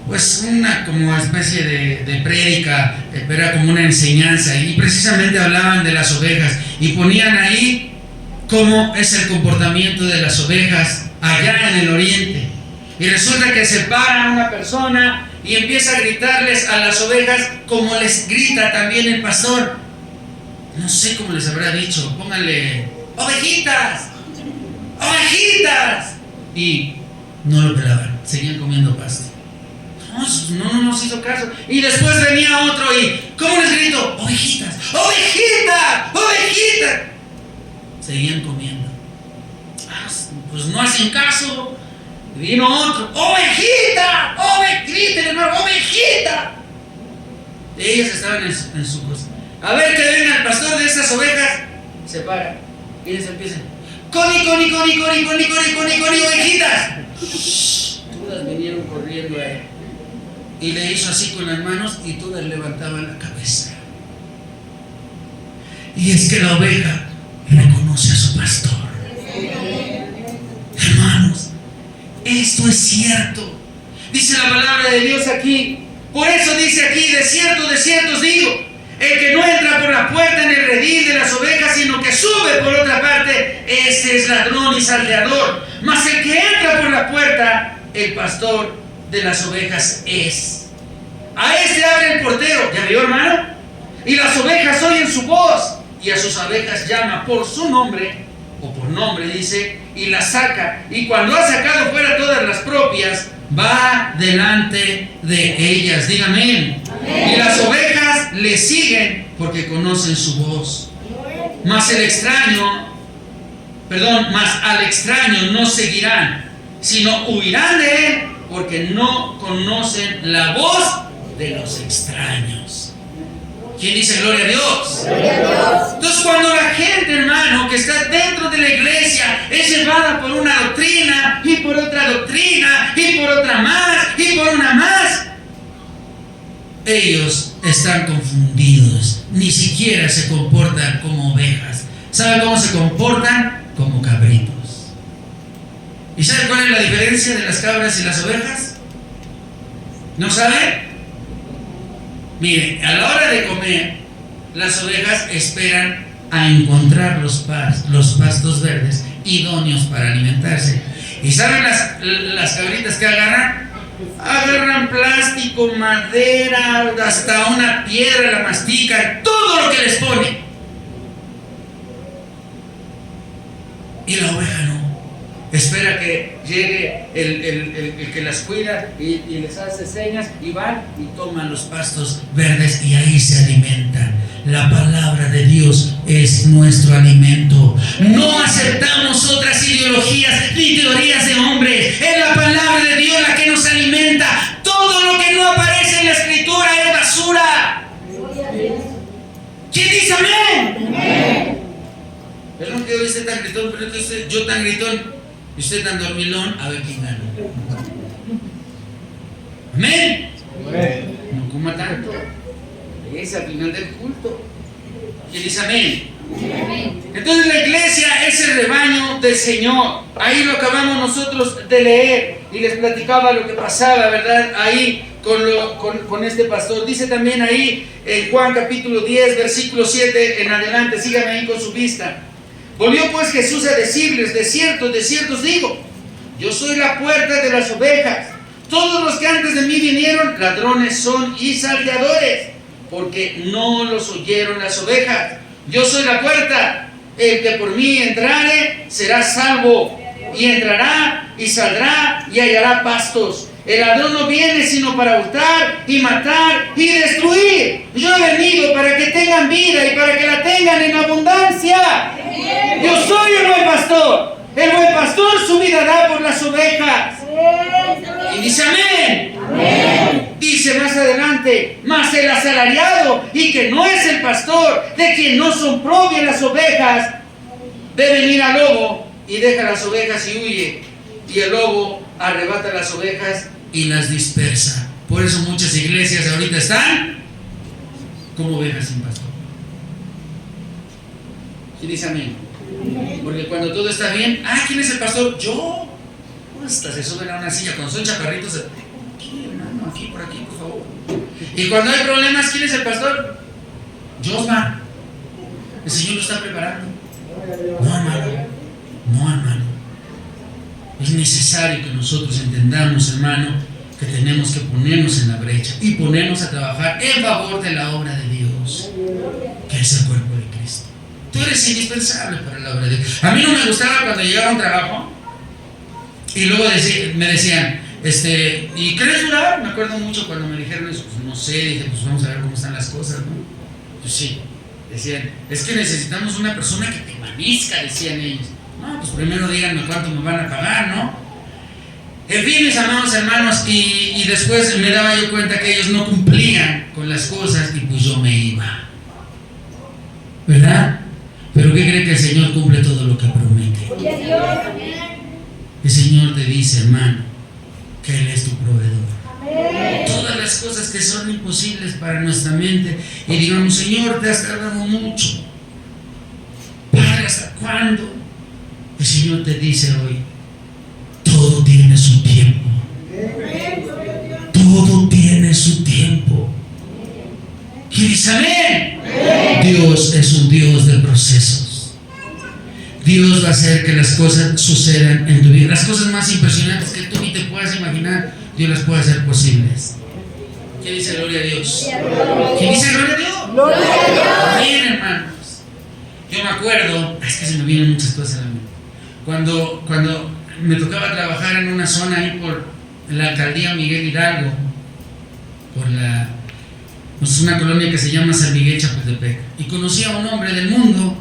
pues una como especie de prédica, pero era como una enseñanza, y precisamente hablaban de las ovejas y ponían ahí cómo es el comportamiento de las ovejas allá en el oriente. Y resulta que se para una persona y empieza a gritarles a las ovejas como les grita también el pastor. No sé cómo les habrá dicho, pónganle ovejitas, ovejitas, y no lo pelaban, seguían comiendo pasto. No nos hizo caso. Y después venía otro y ¿cómo les grito? Ovejitas, ovejitas, ovejitas. Seguían comiendo. Pues no hacen caso. Vino otro, ovejita, ovejita, hermano, ovejita. Ellos estaban en su cosa. A ver que venga el pastor de esas ovejas. Se para y ellos empiezan: Coni, ovejitas. Todas vinieron corriendo a él. Y le hizo así con las manos y todas levantaban la cabeza. Y es que la oveja reconoce a su pastor. Hermanos, esto es cierto. Dice la palabra de Dios aquí. Por eso dice aquí: de cierto os digo, el que no entra por la puerta en el redil de las ovejas, sino que sube por otra parte, ese es ladrón y salteador. Mas el que entra por la puerta, el pastor de las ovejas es. A este abre el portero. ¿Ya vio, hermano? Y las ovejas oyen su voz, y a sus ovejas llama por su nombre, o por nombre dice, y las saca. Y cuando ha sacado fuera todas las propias, va delante de ellas. Dígame. Y las ovejas le siguen porque conocen su voz. Mas al extraño no seguirán, sino huirán de él, porque no conocen la voz de los extraños. ¿Quién dice gloria a Dios? Gloria a Dios. Entonces, cuando la gente, hermano, que está dentro de la iglesia es llevada por una doctrina y por otra doctrina y por otra más y por una más, ellos están confundidos, ni siquiera se comportan como ovejas. ¿Sabe cómo se comportan? Como cabritos. ¿Y sabe cuál es la diferencia de las cabras y las ovejas? ¿No sabe? Mire, a la hora de comer, las ovejas esperan a encontrar los pastos verdes idóneos para alimentarse. ¿Y saben las cabritas que agarran? Agarran plástico, madera, hasta una piedra, la mastican, todo lo que les pone. Y la oveja no. Espera que llegue el que las cuida y les hace señas y van y toman los pastos verdes y ahí se alimentan. La palabra de Dios es nuestro alimento. No aceptamos otras ideologías ni teorías de hombres. Es la palabra de Dios la que nos alimenta. Todo lo que no aparece en la escritura es basura. ¿Quién dice amén? Amén. Perdón que hoy esté tan gritón, pero entonces yo tan gritón y usted tan dormilón, a ver quién gana. Amén. Amén. No coma tanto. Es al final del culto. ¿Quién dice amén? Amén. Entonces la iglesia es el rebaño del Señor. Ahí lo acabamos nosotros de leer y les platicaba lo que pasaba, ¿verdad? Ahí con este pastor. Dice también ahí en Juan capítulo 10, versículo 7 en adelante, síganme ahí con su vista. Volvió pues Jesús a decirles: de cierto os digo, yo soy la puerta de las ovejas. Todos los que antes de mí vinieron, ladrones son y salteadores, porque no los oyeron las ovejas. Yo soy la puerta. El que por mí entrare será salvo, y entrará y saldrá y hallará pastos. El ladrón no viene sino para hurtar y matar y destruir. Yo he venido para que tengan vida y para que la tengan en abundancia. Yo soy el buen pastor. El buen pastor su vida da por las ovejas. Y dice amén. Amén. Dice más adelante: mas el asalariado, y que no es el pastor, de quien no son propias las ovejas, ve venir al lobo y deja las ovejas y huye. Y el lobo arrebata las ovejas y las dispersa. Por eso muchas iglesias ahorita están como ovejas sin pastor. ¿Quién dice amén? Porque cuando todo está bien, ¿quién es el pastor? Yo. Hasta se suben a una silla cuando son chaparritos. Aquí, hermano, aquí, por aquí, por favor. Y cuando hay problemas, ¿quién es el pastor? Josma. El Señor lo está preparando. No, hermano. No, hermano. Es necesario que nosotros entendamos, hermano, que tenemos que ponernos en la brecha y ponernos a trabajar en favor de la obra de Dios, que es el cuerpo de Cristo. Tú eres indispensable para la obra de Dios. A mí no me gustaba cuando llegaba a un trabajo y luego me decían, ¿y querés durar? Me acuerdo mucho cuando me dijeron eso. Pues no sé, dije, pues vamos a ver cómo están las cosas, ¿no? Pues sí, decían, es que necesitamos una persona que permanezca, decían ellos. No, pues primero díganme cuánto me van a pagar, ¿no? En fin, mis amados hermanos, y después me daba yo cuenta que ellos no cumplían con las cosas y pues yo me iba. ¿Verdad? Pero ¿qué cree que el Señor cumple todo lo que promete? El Señor te dice, hermano, que Él es tu proveedor. Todas las cosas que son imposibles para nuestra mente y digamos, Señor, te has tardado mucho. Padre, ¿hasta cuándo? El Señor te dice hoy, todo tiene su tiempo. Todo tiene su tiempo. ¿Quién dice amén? Dios es un Dios de procesos. Dios va a hacer que las cosas sucedan en tu vida. Las cosas más impresionantes que tú ni te puedas imaginar, Dios las puede hacer posibles. ¿Quién dice gloria a Dios? ¿Quién dice gloria a Dios? Gloria a Dios. Bien, hermanos. Yo me acuerdo, es que se me vienen muchas cosas a la mente. Cuando me tocaba trabajar en una zona ahí por la alcaldía Miguel Hidalgo, pues una colonia que se llama San Miguel Chapultepec, y conocí a un hombre del mundo.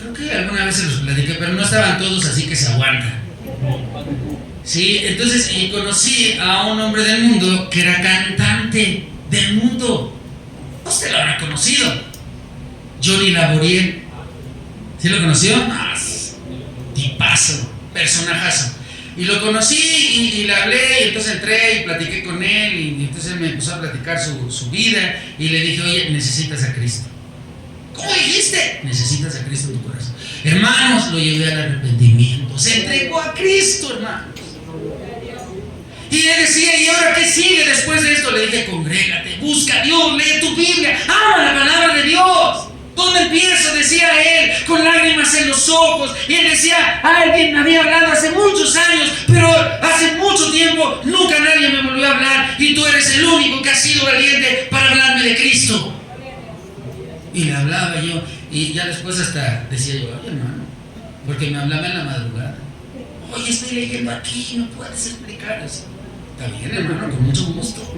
Creo que alguna vez se los platiqué, pero no estaban todos, así que se aguantan. Sí, entonces, y conocí a un hombre del mundo que era cantante del mundo. Usted lo habrá conocido. conocido. Johnny Laboriel. ¿Sí lo conoció? Tipazo, personajazo. Y lo conocí y le hablé, y entonces entré y platiqué con él, y entonces él me empezó a platicar su vida, y le dije, oye, necesitas a Cristo. ¿Cómo dijiste? Necesitas a Cristo en tu corazón. Hermanos, lo llevé al arrepentimiento. Se entregó a Cristo, hermanos. Y él decía, ¿y ahora qué sigue después de esto? Le dije, congrégate, busca a Dios, lee tu Biblia, ama la palabra de Dios. ¿Dónde empiezo? Decía él, con lágrimas en los ojos. Y él decía, alguien me había hablado hace muchos años, pero hace mucho tiempo nunca nadie me volvió a hablar, y tú eres el único que ha sido valiente para hablarme de Cristo. Y le hablaba yo, y ya después hasta decía yo, ay, hermano, porque me hablaba en la madrugada. Oye, estoy leyendo aquí, ¿no puedes explicar eso? Está bien, hermano, con mucho gusto.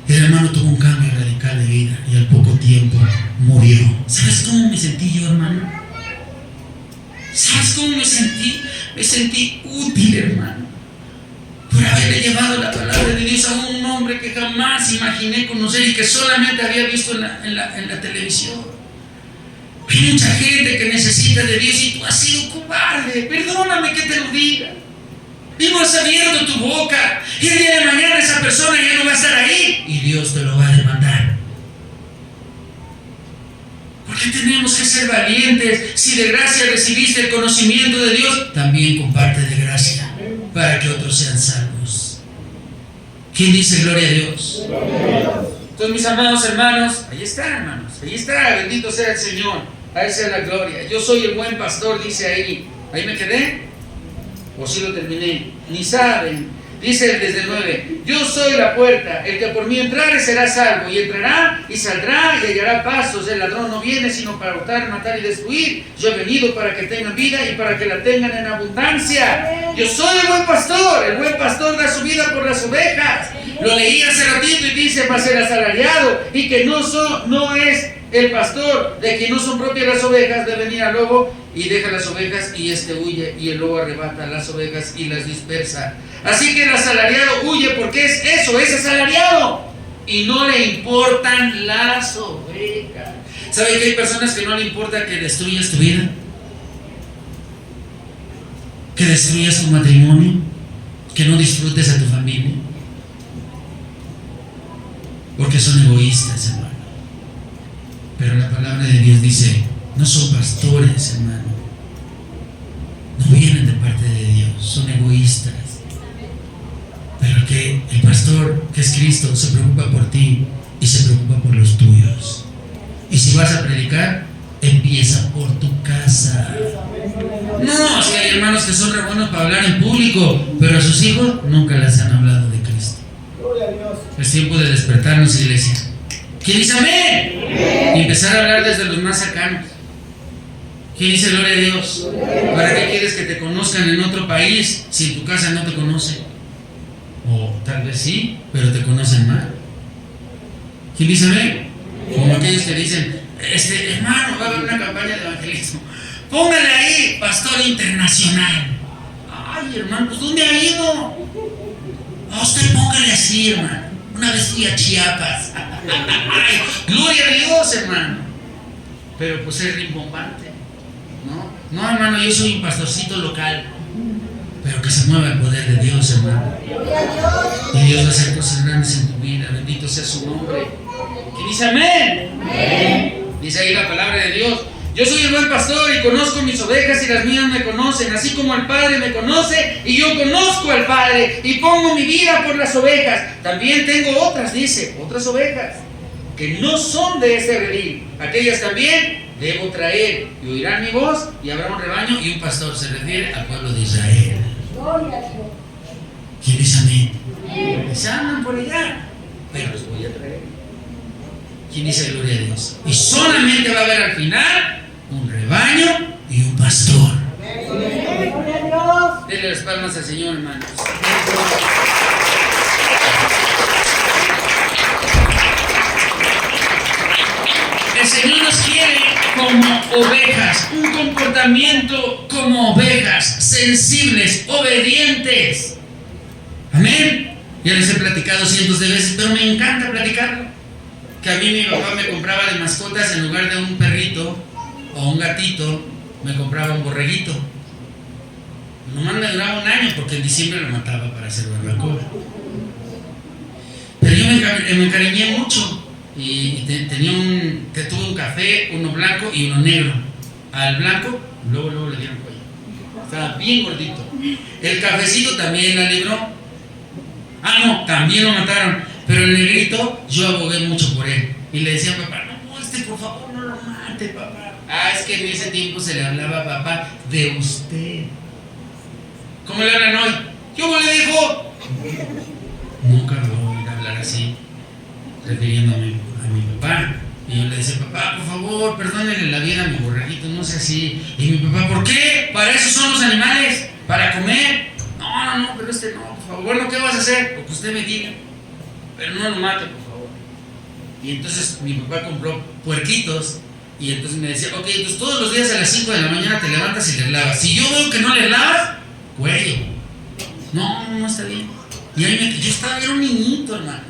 El hermano tuvo un cambio radical de vida y al poco tiempo murió. ¿Sabes cómo me sentí yo, hermano? ¿Sabes cómo me sentí? Me sentí útil, hermano, por haberle llevado la palabra de Dios a un hombre que jamás imaginé conocer y que solamente había visto en la televisión. Hay mucha gente que necesita de Dios y tú has sido cobarde. Perdóname que te lo diga. Y no has abierto tu boca. Y el día de mañana esa persona ya no va a estar ahí. Y Dios te lo va a demandar. ¿Por qué tenemos que ser valientes? Si de gracia recibiste el conocimiento de Dios, también comparte de gracia para que otros sean salvos. ¿Quién dice gloria a Dios? Entonces, mis amados hermanos, ahí está, hermanos. Ahí está, bendito sea el Señor. A Él sea la gloria. Yo soy el buen pastor, dice ahí. ¿Ahí me quedé? ¿O sí lo terminé? Ni saben. Dice desde el 9, yo soy la puerta, el que por mí entrare será salvo, y entrará y saldrá y hallará pastos. El ladrón no viene sino para hurtar, matar y destruir. Yo he venido para que tengan vida y para que la tengan en abundancia. Yo soy el buen pastor da su vida por las ovejas. Lo leí hace ratito y dice, mas el asalariado, y que no es el pastor, de quien no son propias las ovejas, de venir al lobo y deja las ovejas, y éste huye, y el lobo arrebata las ovejas y las dispersa. Así que el asalariado huye porque es asalariado y no le importan las ovejas. ¿Sabe que hay personas que no le importa que destruyas tu vida? Que destruyas tu matrimonio, que no disfrutes a tu familia, porque son egoístas, hermano. Pero la palabra de Dios dice, no son pastores, hermano. No vienen de parte de Dios, son egoístas. Pero que el pastor, que es Cristo, se preocupa por ti y se preocupa por los tuyos. Y si vas a predicar, empieza por tu casa. No, si hay hermanos que son re buenos para hablar en público, pero a sus hijos nunca les han hablado de Cristo. Es tiempo de despertarnos, iglesia. ¿Quién dice amén? Y empezar a hablar desde los más cercanos. ¿Quién dice gloria a Dios? ¿Para qué quieres que te conozcan en otro país si en tu casa no te conocen? O tal vez sí, pero te conocen mal. ¿Quién dice amén? Como aquellos que dicen, hermano, va a haber una campaña de evangelismo, póngale ahí, pastor internacional. Ay, hermano, pues ¿dónde ha ido? A usted póngale así, hermano. Una vez fui a Chiapas. Ay, gloria a Dios, hermano. Pero pues es rimbombante. No, hermano, yo soy un pastorcito local. Pero que se mueva el poder de Dios, hermano. Y Dios va a hacer cosas grandes en tu vida. Bendito sea su nombre. ¿Quién dice amén? Amén. Dice ahí la palabra de Dios. Yo soy el buen pastor y conozco mis ovejas y las mías me conocen, así como el Padre me conoce y yo conozco al Padre y pongo mi vida por las ovejas. También tengo otras, dice, otras ovejas que no son de este redil. Aquellas también debo traer y oirán mi voz y habrá un rebaño y un pastor. Se refiere al pueblo de Israel. ¿Quién dice amén? Se andan por allá, pero los voy a traer. ¿Quién dice gloria a Dios? Y solamente va a haber al final un rebaño y un pastor. Denle las palmas al Señor, hermanos. El Señor nos quiere como ovejas, un comportamiento como ovejas, sensibles, obedientes. Amén. Ya les he platicado cientos de veces, pero me encanta platicarlo. que a mí mi papá me compraba de mascotas, en lugar de un perrito o un gatito, me compraba un borreguito. Nomás me duraba un año porque en diciembre lo mataba para hacer barbacoa. Pero yo me encariñé mucho y tuve un café, uno blanco y uno negro. Al blanco, luego le dieron cuello. Estaba bien gordito. El cafecito también la libró. Ah, no, también lo mataron. Pero el negrito, yo abogué mucho por él. Y le decía a papá, no, por favor no lo mate, papá. Ah, es que en ese tiempo se le hablaba a papá de usted. ¿Cómo le hablan hoy? ¿Cómo le dijo? Nunca lo voy a hablar así, refiriendo a mi papá. Y yo le decía, papá, por favor, perdónenle la vida a mi borreguito, no sea así. Y mi papá, ¿por qué? Para eso son los animales, para comer. No, pero este no, por favor. Bueno, ¿qué vas a hacer? Lo que usted me diga. Pero no lo mate, por favor. Y entonces mi papá compró puerquitos. Y entonces me decía, ok, entonces todos los días a las 5 de la mañana te levantas y les lavas. Si yo veo que no les lavas, cuello. No está bien. Y ahí yo era un niñito, hermano.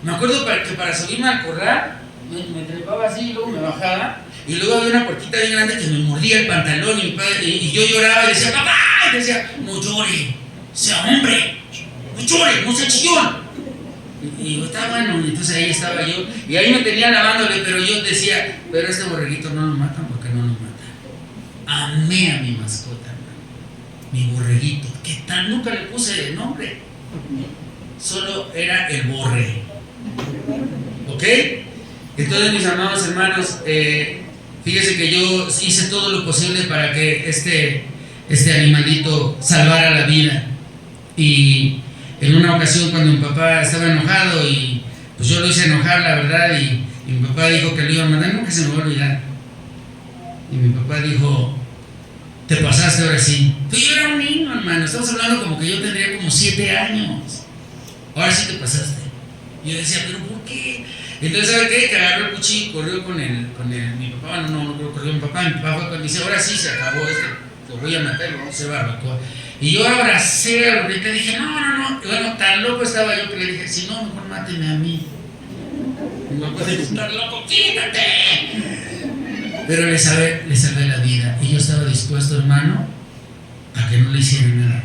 Me acuerdo que para subirme al corral, me trepaba así y luego me bajaba. Y luego había una puerquita bien grande que me mordía el pantalón y yo lloraba y decía, papá, y decía, no llore, sea hombre, no llore, no sea chillón. Y estaba bueno, y entonces ahí estaba yo, y ahí me tenía lavándole, pero yo decía, pero este borreguito no lo matan porque no lo matan. Amé a mi mascota, hermano, mi borreguito, que nunca le puse nombre, solo era el borre. ¿Ok? Entonces, mis amados hermanos, fíjense que yo hice todo lo posible para que este animalito salvara la vida. Y en una ocasión, cuando mi papá estaba enojado, y pues yo lo hice enojar, la verdad, y mi papá dijo que lo iba a mandar, nunca se me va a olvidar. Y mi papá dijo, te pasaste ahora sí. Pues yo era un niño, hermano, estamos hablando como que yo tendría como 7 años. Ahora sí te pasaste. Y yo decía, ¿pero por qué? Entonces, ¿sabe qué? Que agarró el cuchillo, corrió con mi papá, no corrió mi papá fue cuando dice, ahora sí se acabó lo voy a matar, vamos a hacer barbacoa. Y yo abracé al burrito y dije, no. Bueno, tan loco estaba yo que le dije, si no, mejor máteme a mí. Mi papá dijo, estás loco, quítate. Pero le salvé la vida. Y yo estaba dispuesto, hermano, a que no le hicieran nada.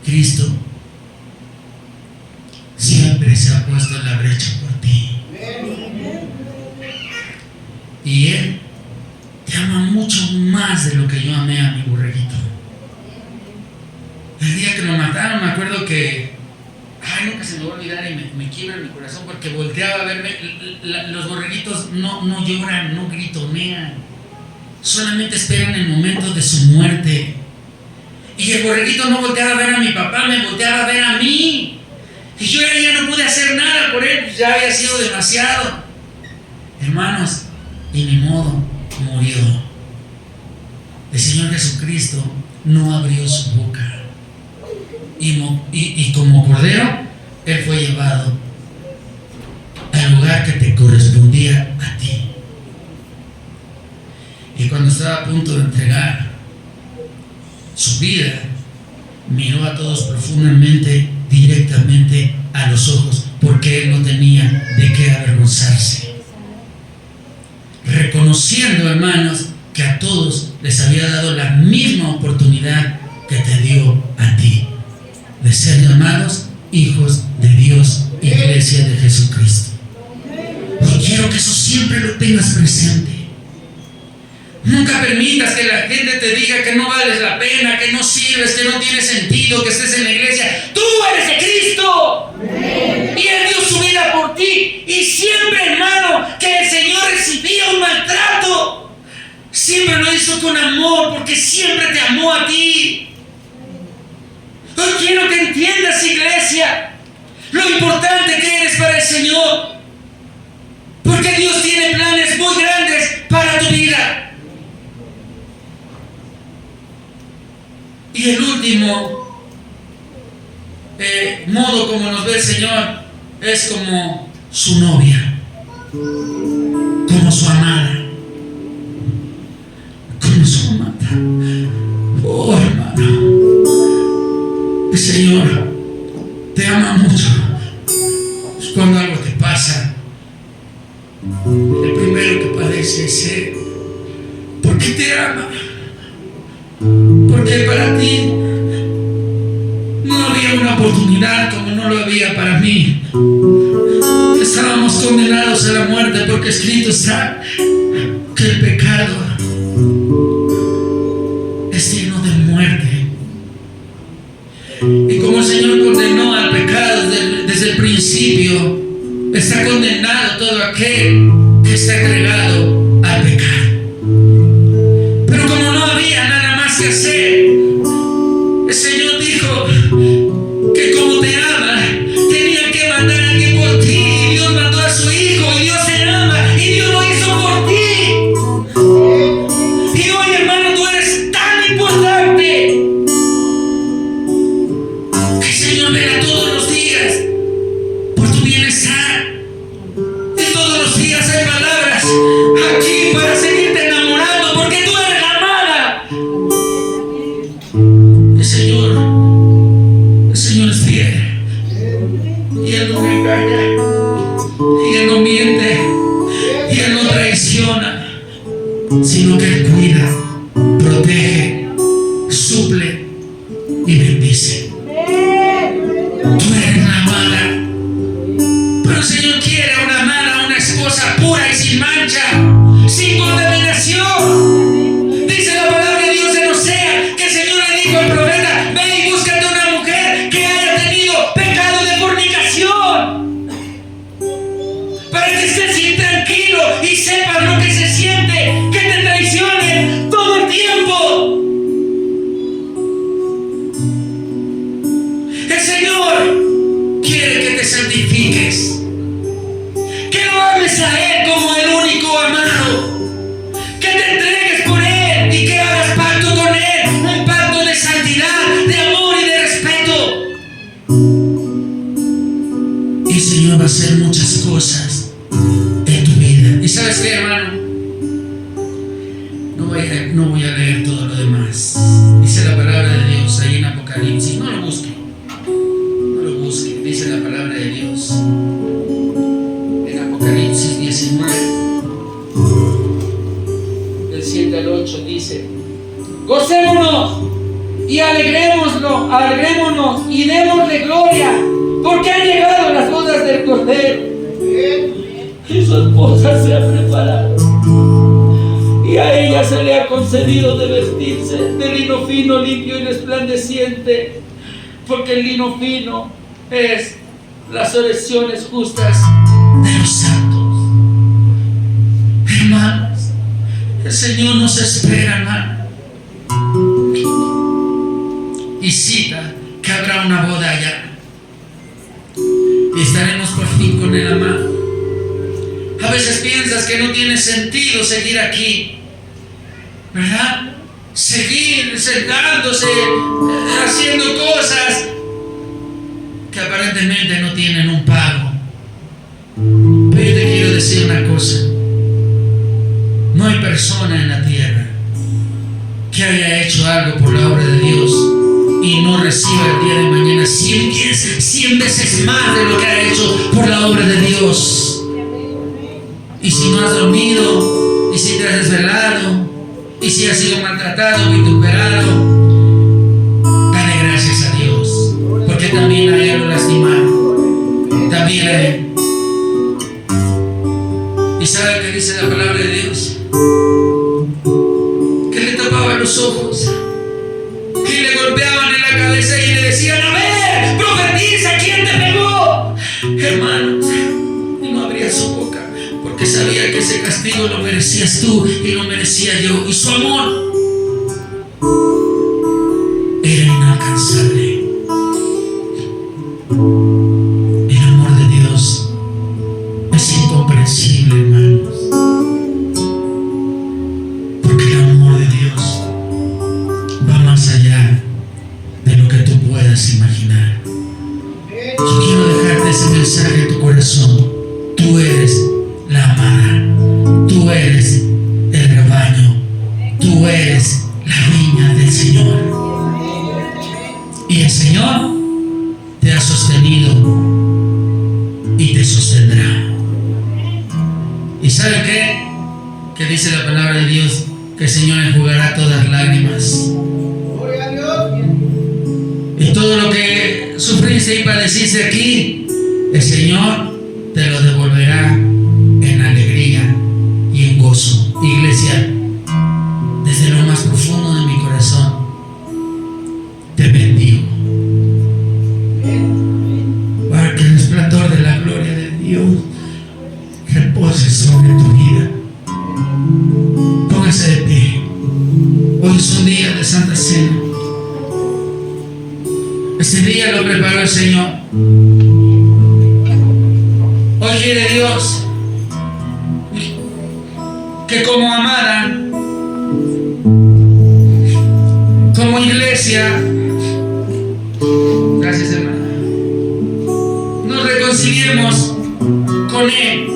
Cristo siempre se ha puesto en la brecha por ti. Y Él te ama mucho más de lo que yo amé a mi borreguito. El día que lo mataron, me acuerdo que nunca se me va a olvidar, y me quiebra mi corazón porque volteaba a verme. Los borreguitos no lloran, no gritonean, solamente esperan el momento de su muerte. Y el borreguito no volteaba a ver a mi papá, me volteaba a ver a mí. Y yo ya no pude hacer nada por él, ya había sido demasiado. Hermanos, y ni modo, murió. El Señor Jesucristo no abrió su boca. Y como cordero, Él fue llevado al lugar que te correspondía a ti. Y cuando estaba a punto de entregar su vida, miró a todos profundamente, directamente a los ojos, porque Él no tenía de qué avergonzarse. Reconociendo, hermanos, que a todos les había dado la misma oportunidad que te dio a ti, de ser llamados hijos de Dios, iglesia de Jesucristo. Y quiero que eso siempre lo tengas presente. Nunca permitas que la gente te diga que no vales la pena, que no sirves, que no tiene sentido que estés en la iglesia. ¡Tú eres de Cristo! Y Él dio su vida por ti. Y siempre, hermano, que el Señor recibía un maltrato, siempre lo hizo con amor, porque siempre te amó a ti. Hoy quiero que entiendas, iglesia, lo importante que eres para el Señor, porque Dios tiene planes muy grandes para tu vida. Y el último modo como nos ve el Señor es como su novia, como su amada, como su amada. Oh, hermano, el Señor te ama mucho. Cuando algo te pasa, El primero que padece es Él, porque te ama, porque para ti no había una oportunidad como no lo había para mí. Estábamos condenados a la muerte porque escrito está que el pecado es digno de muerte. Y como el Señor condenó al pecado desde el principio, está condenado todo aquel que está entregado al pecado. Pero como no había nada más que hacer, el Señor dijo que como te ama, tenía que mandar a alguien por ti. Y Dios mandó a su Hijo, y Dios te ama, y Dios lo hizo por ti. Y hoy, hermano, tú eres tan importante que el Señor vela todos los días por tu bienestar. Y todos los días hay palabras aquí para seguirte enamorando, porque tú eres la amada. El Señor es fiel, y Él no me engaña, y Él no miente, y Él no traiciona, sino que Él cuida, protege, suple y bendice. Tú eres la amada, pero el Señor quiere una amada, una esposa pura y sin mancha, sin contaminación. Dice la palabra de Dios en Osea que el Señor le dijo al profeta: ve y búscate una mujer que haya tenido pecado de fornicación, para que estés intranquilo y sepas lo que se siente que te traicionen todo el tiempo. El Señor quiere que te santifiques, que lo ames a Él como el único amado, que te entregues por Él y que hagas pacto con Él, un pacto de santidad, de amor y de respeto. Y el Señor va a hacer muchas cosas en tu vida. ¿Y sabes qué, hermano? No voy a leer todo lo demás. Dice la palabra de Dios ahí en Apocalipsis. No lo busque. Dice la palabra de Dios en Apocalipsis 19, del 7 al 8, dice: gocémonos y alegrémonos y démosle gloria, porque han llegado las bodas del Cordero, y su esposa se ha preparado, y a ella se le ha concedido de vestirse de lino fino, limpio y resplandeciente, porque el lino fino es las oraciones justas de los santos. Hermanos, el Señor nos espera, hermano, y cita que habrá una boda allá, y estaremos por fin con el amado. A veces piensas que no tiene sentido seguir aquí, ¿verdad? Seguir sentándose, haciendo cosas que aparentemente no tienen un pago. Pero yo te quiero decir una cosa: no hay persona en la tierra que haya hecho algo por la obra de Dios y no reciba el día de mañana 100 veces más de lo que ha hecho por la obra de Dios. Y si no has dormido, y si te has desvelado, y si has sido maltratado, vituperado, dale gracias a Dios, porque también a Él lo lastimaron, también a Él. ¿Y sabe qué dice la palabra de Dios? Que le tapaban los ojos, que le golpeaban en la cabeza y le decían: a ver, profetiza, ¿quién te pegó? Hermanos, y no abría su boca, porque sabía que ese castigo lo merecías tú y lo merecía yo, y su amor era inalcanzable. El amor de Dios es incomprensible, hermanos, porque el amor de Dios va más allá de lo que tú puedas imaginar. Yo quiero dejarte ese mensaje en tu corazón: tú eres la amada, tú eres el rebaño, tú eres ¿Y saben qué? Que dice la palabra de Dios que el Señor enjugará todas lágrimas. Gloria a Dios. Y todo lo que sufriste y padeciste aquí, el Señor te lo devolverá en alegría y en gozo. Iglesia, desde lo más profundo de mi corazón, te bendigo. Para que el resplandor de la gloria de Dios repose sobre tu vida. Póngase de pie. Hoy es un día de Santa Cena. Este día lo preparó el Señor. Hoy quiere Dios que como amada, como iglesia, gracias hermana, nos reconciliemos con Él.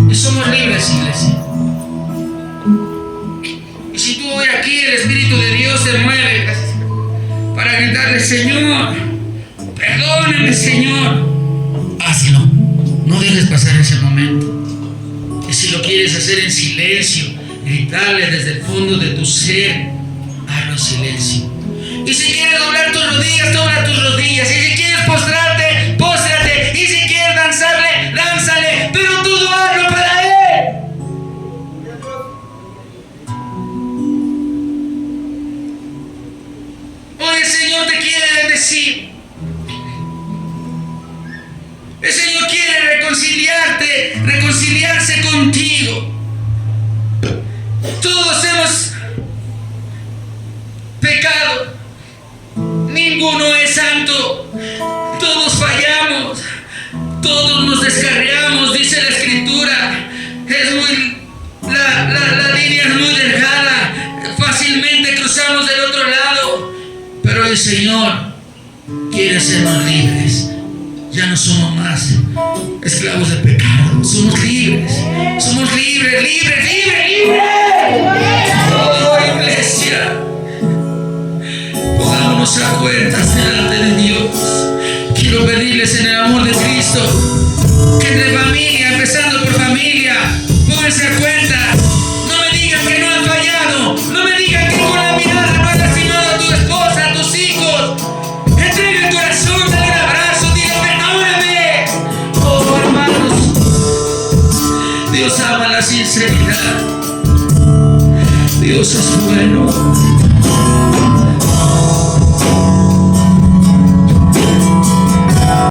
Y somos libres, iglesia. Y si tú hoy aquí el Espíritu de Dios se mueve para gritarle: Señor, perdóname, Señor, hazlo. No dejes pasar ese momento. Y si lo quieres hacer en silencio, gritarle desde el fondo de tu ser, hazlo en silencio. Y si quieres doblar tus rodillas, dobla tus rodillas. Y si quieres postrarte, póstrate. Y si quieres danzarle, dánzale. Pero todo hazlo para Él. Hoy el Señor te quiere bendecir. El Señor quiere reconciliarse contigo. Todos hemos pecado. Ninguno es santo. Todos fallamos. Todos nos descarriamos, dice la Escritura. La línea es muy delgada. Fácilmente cruzamos del otro lado. Pero el Señor quiere hacernos libres. Ya no somos más esclavos del pecado. Somos libres. Somos libres, libres, libres, libres. Oh, iglesia, pongámonos a cuentas delante de Dios. Quiero pedirles en el amor de Cristo que entre familia, empezando por familia, pónganse a cuentas. No me digan que no han fallado. No me digan que con la mirada no has lastimado a tu esposa, a tus hijos. Entrega el corazón, dale un abrazo, dile perdóname. Oh, hermanos, Dios ama la sinceridad. Dios es bueno.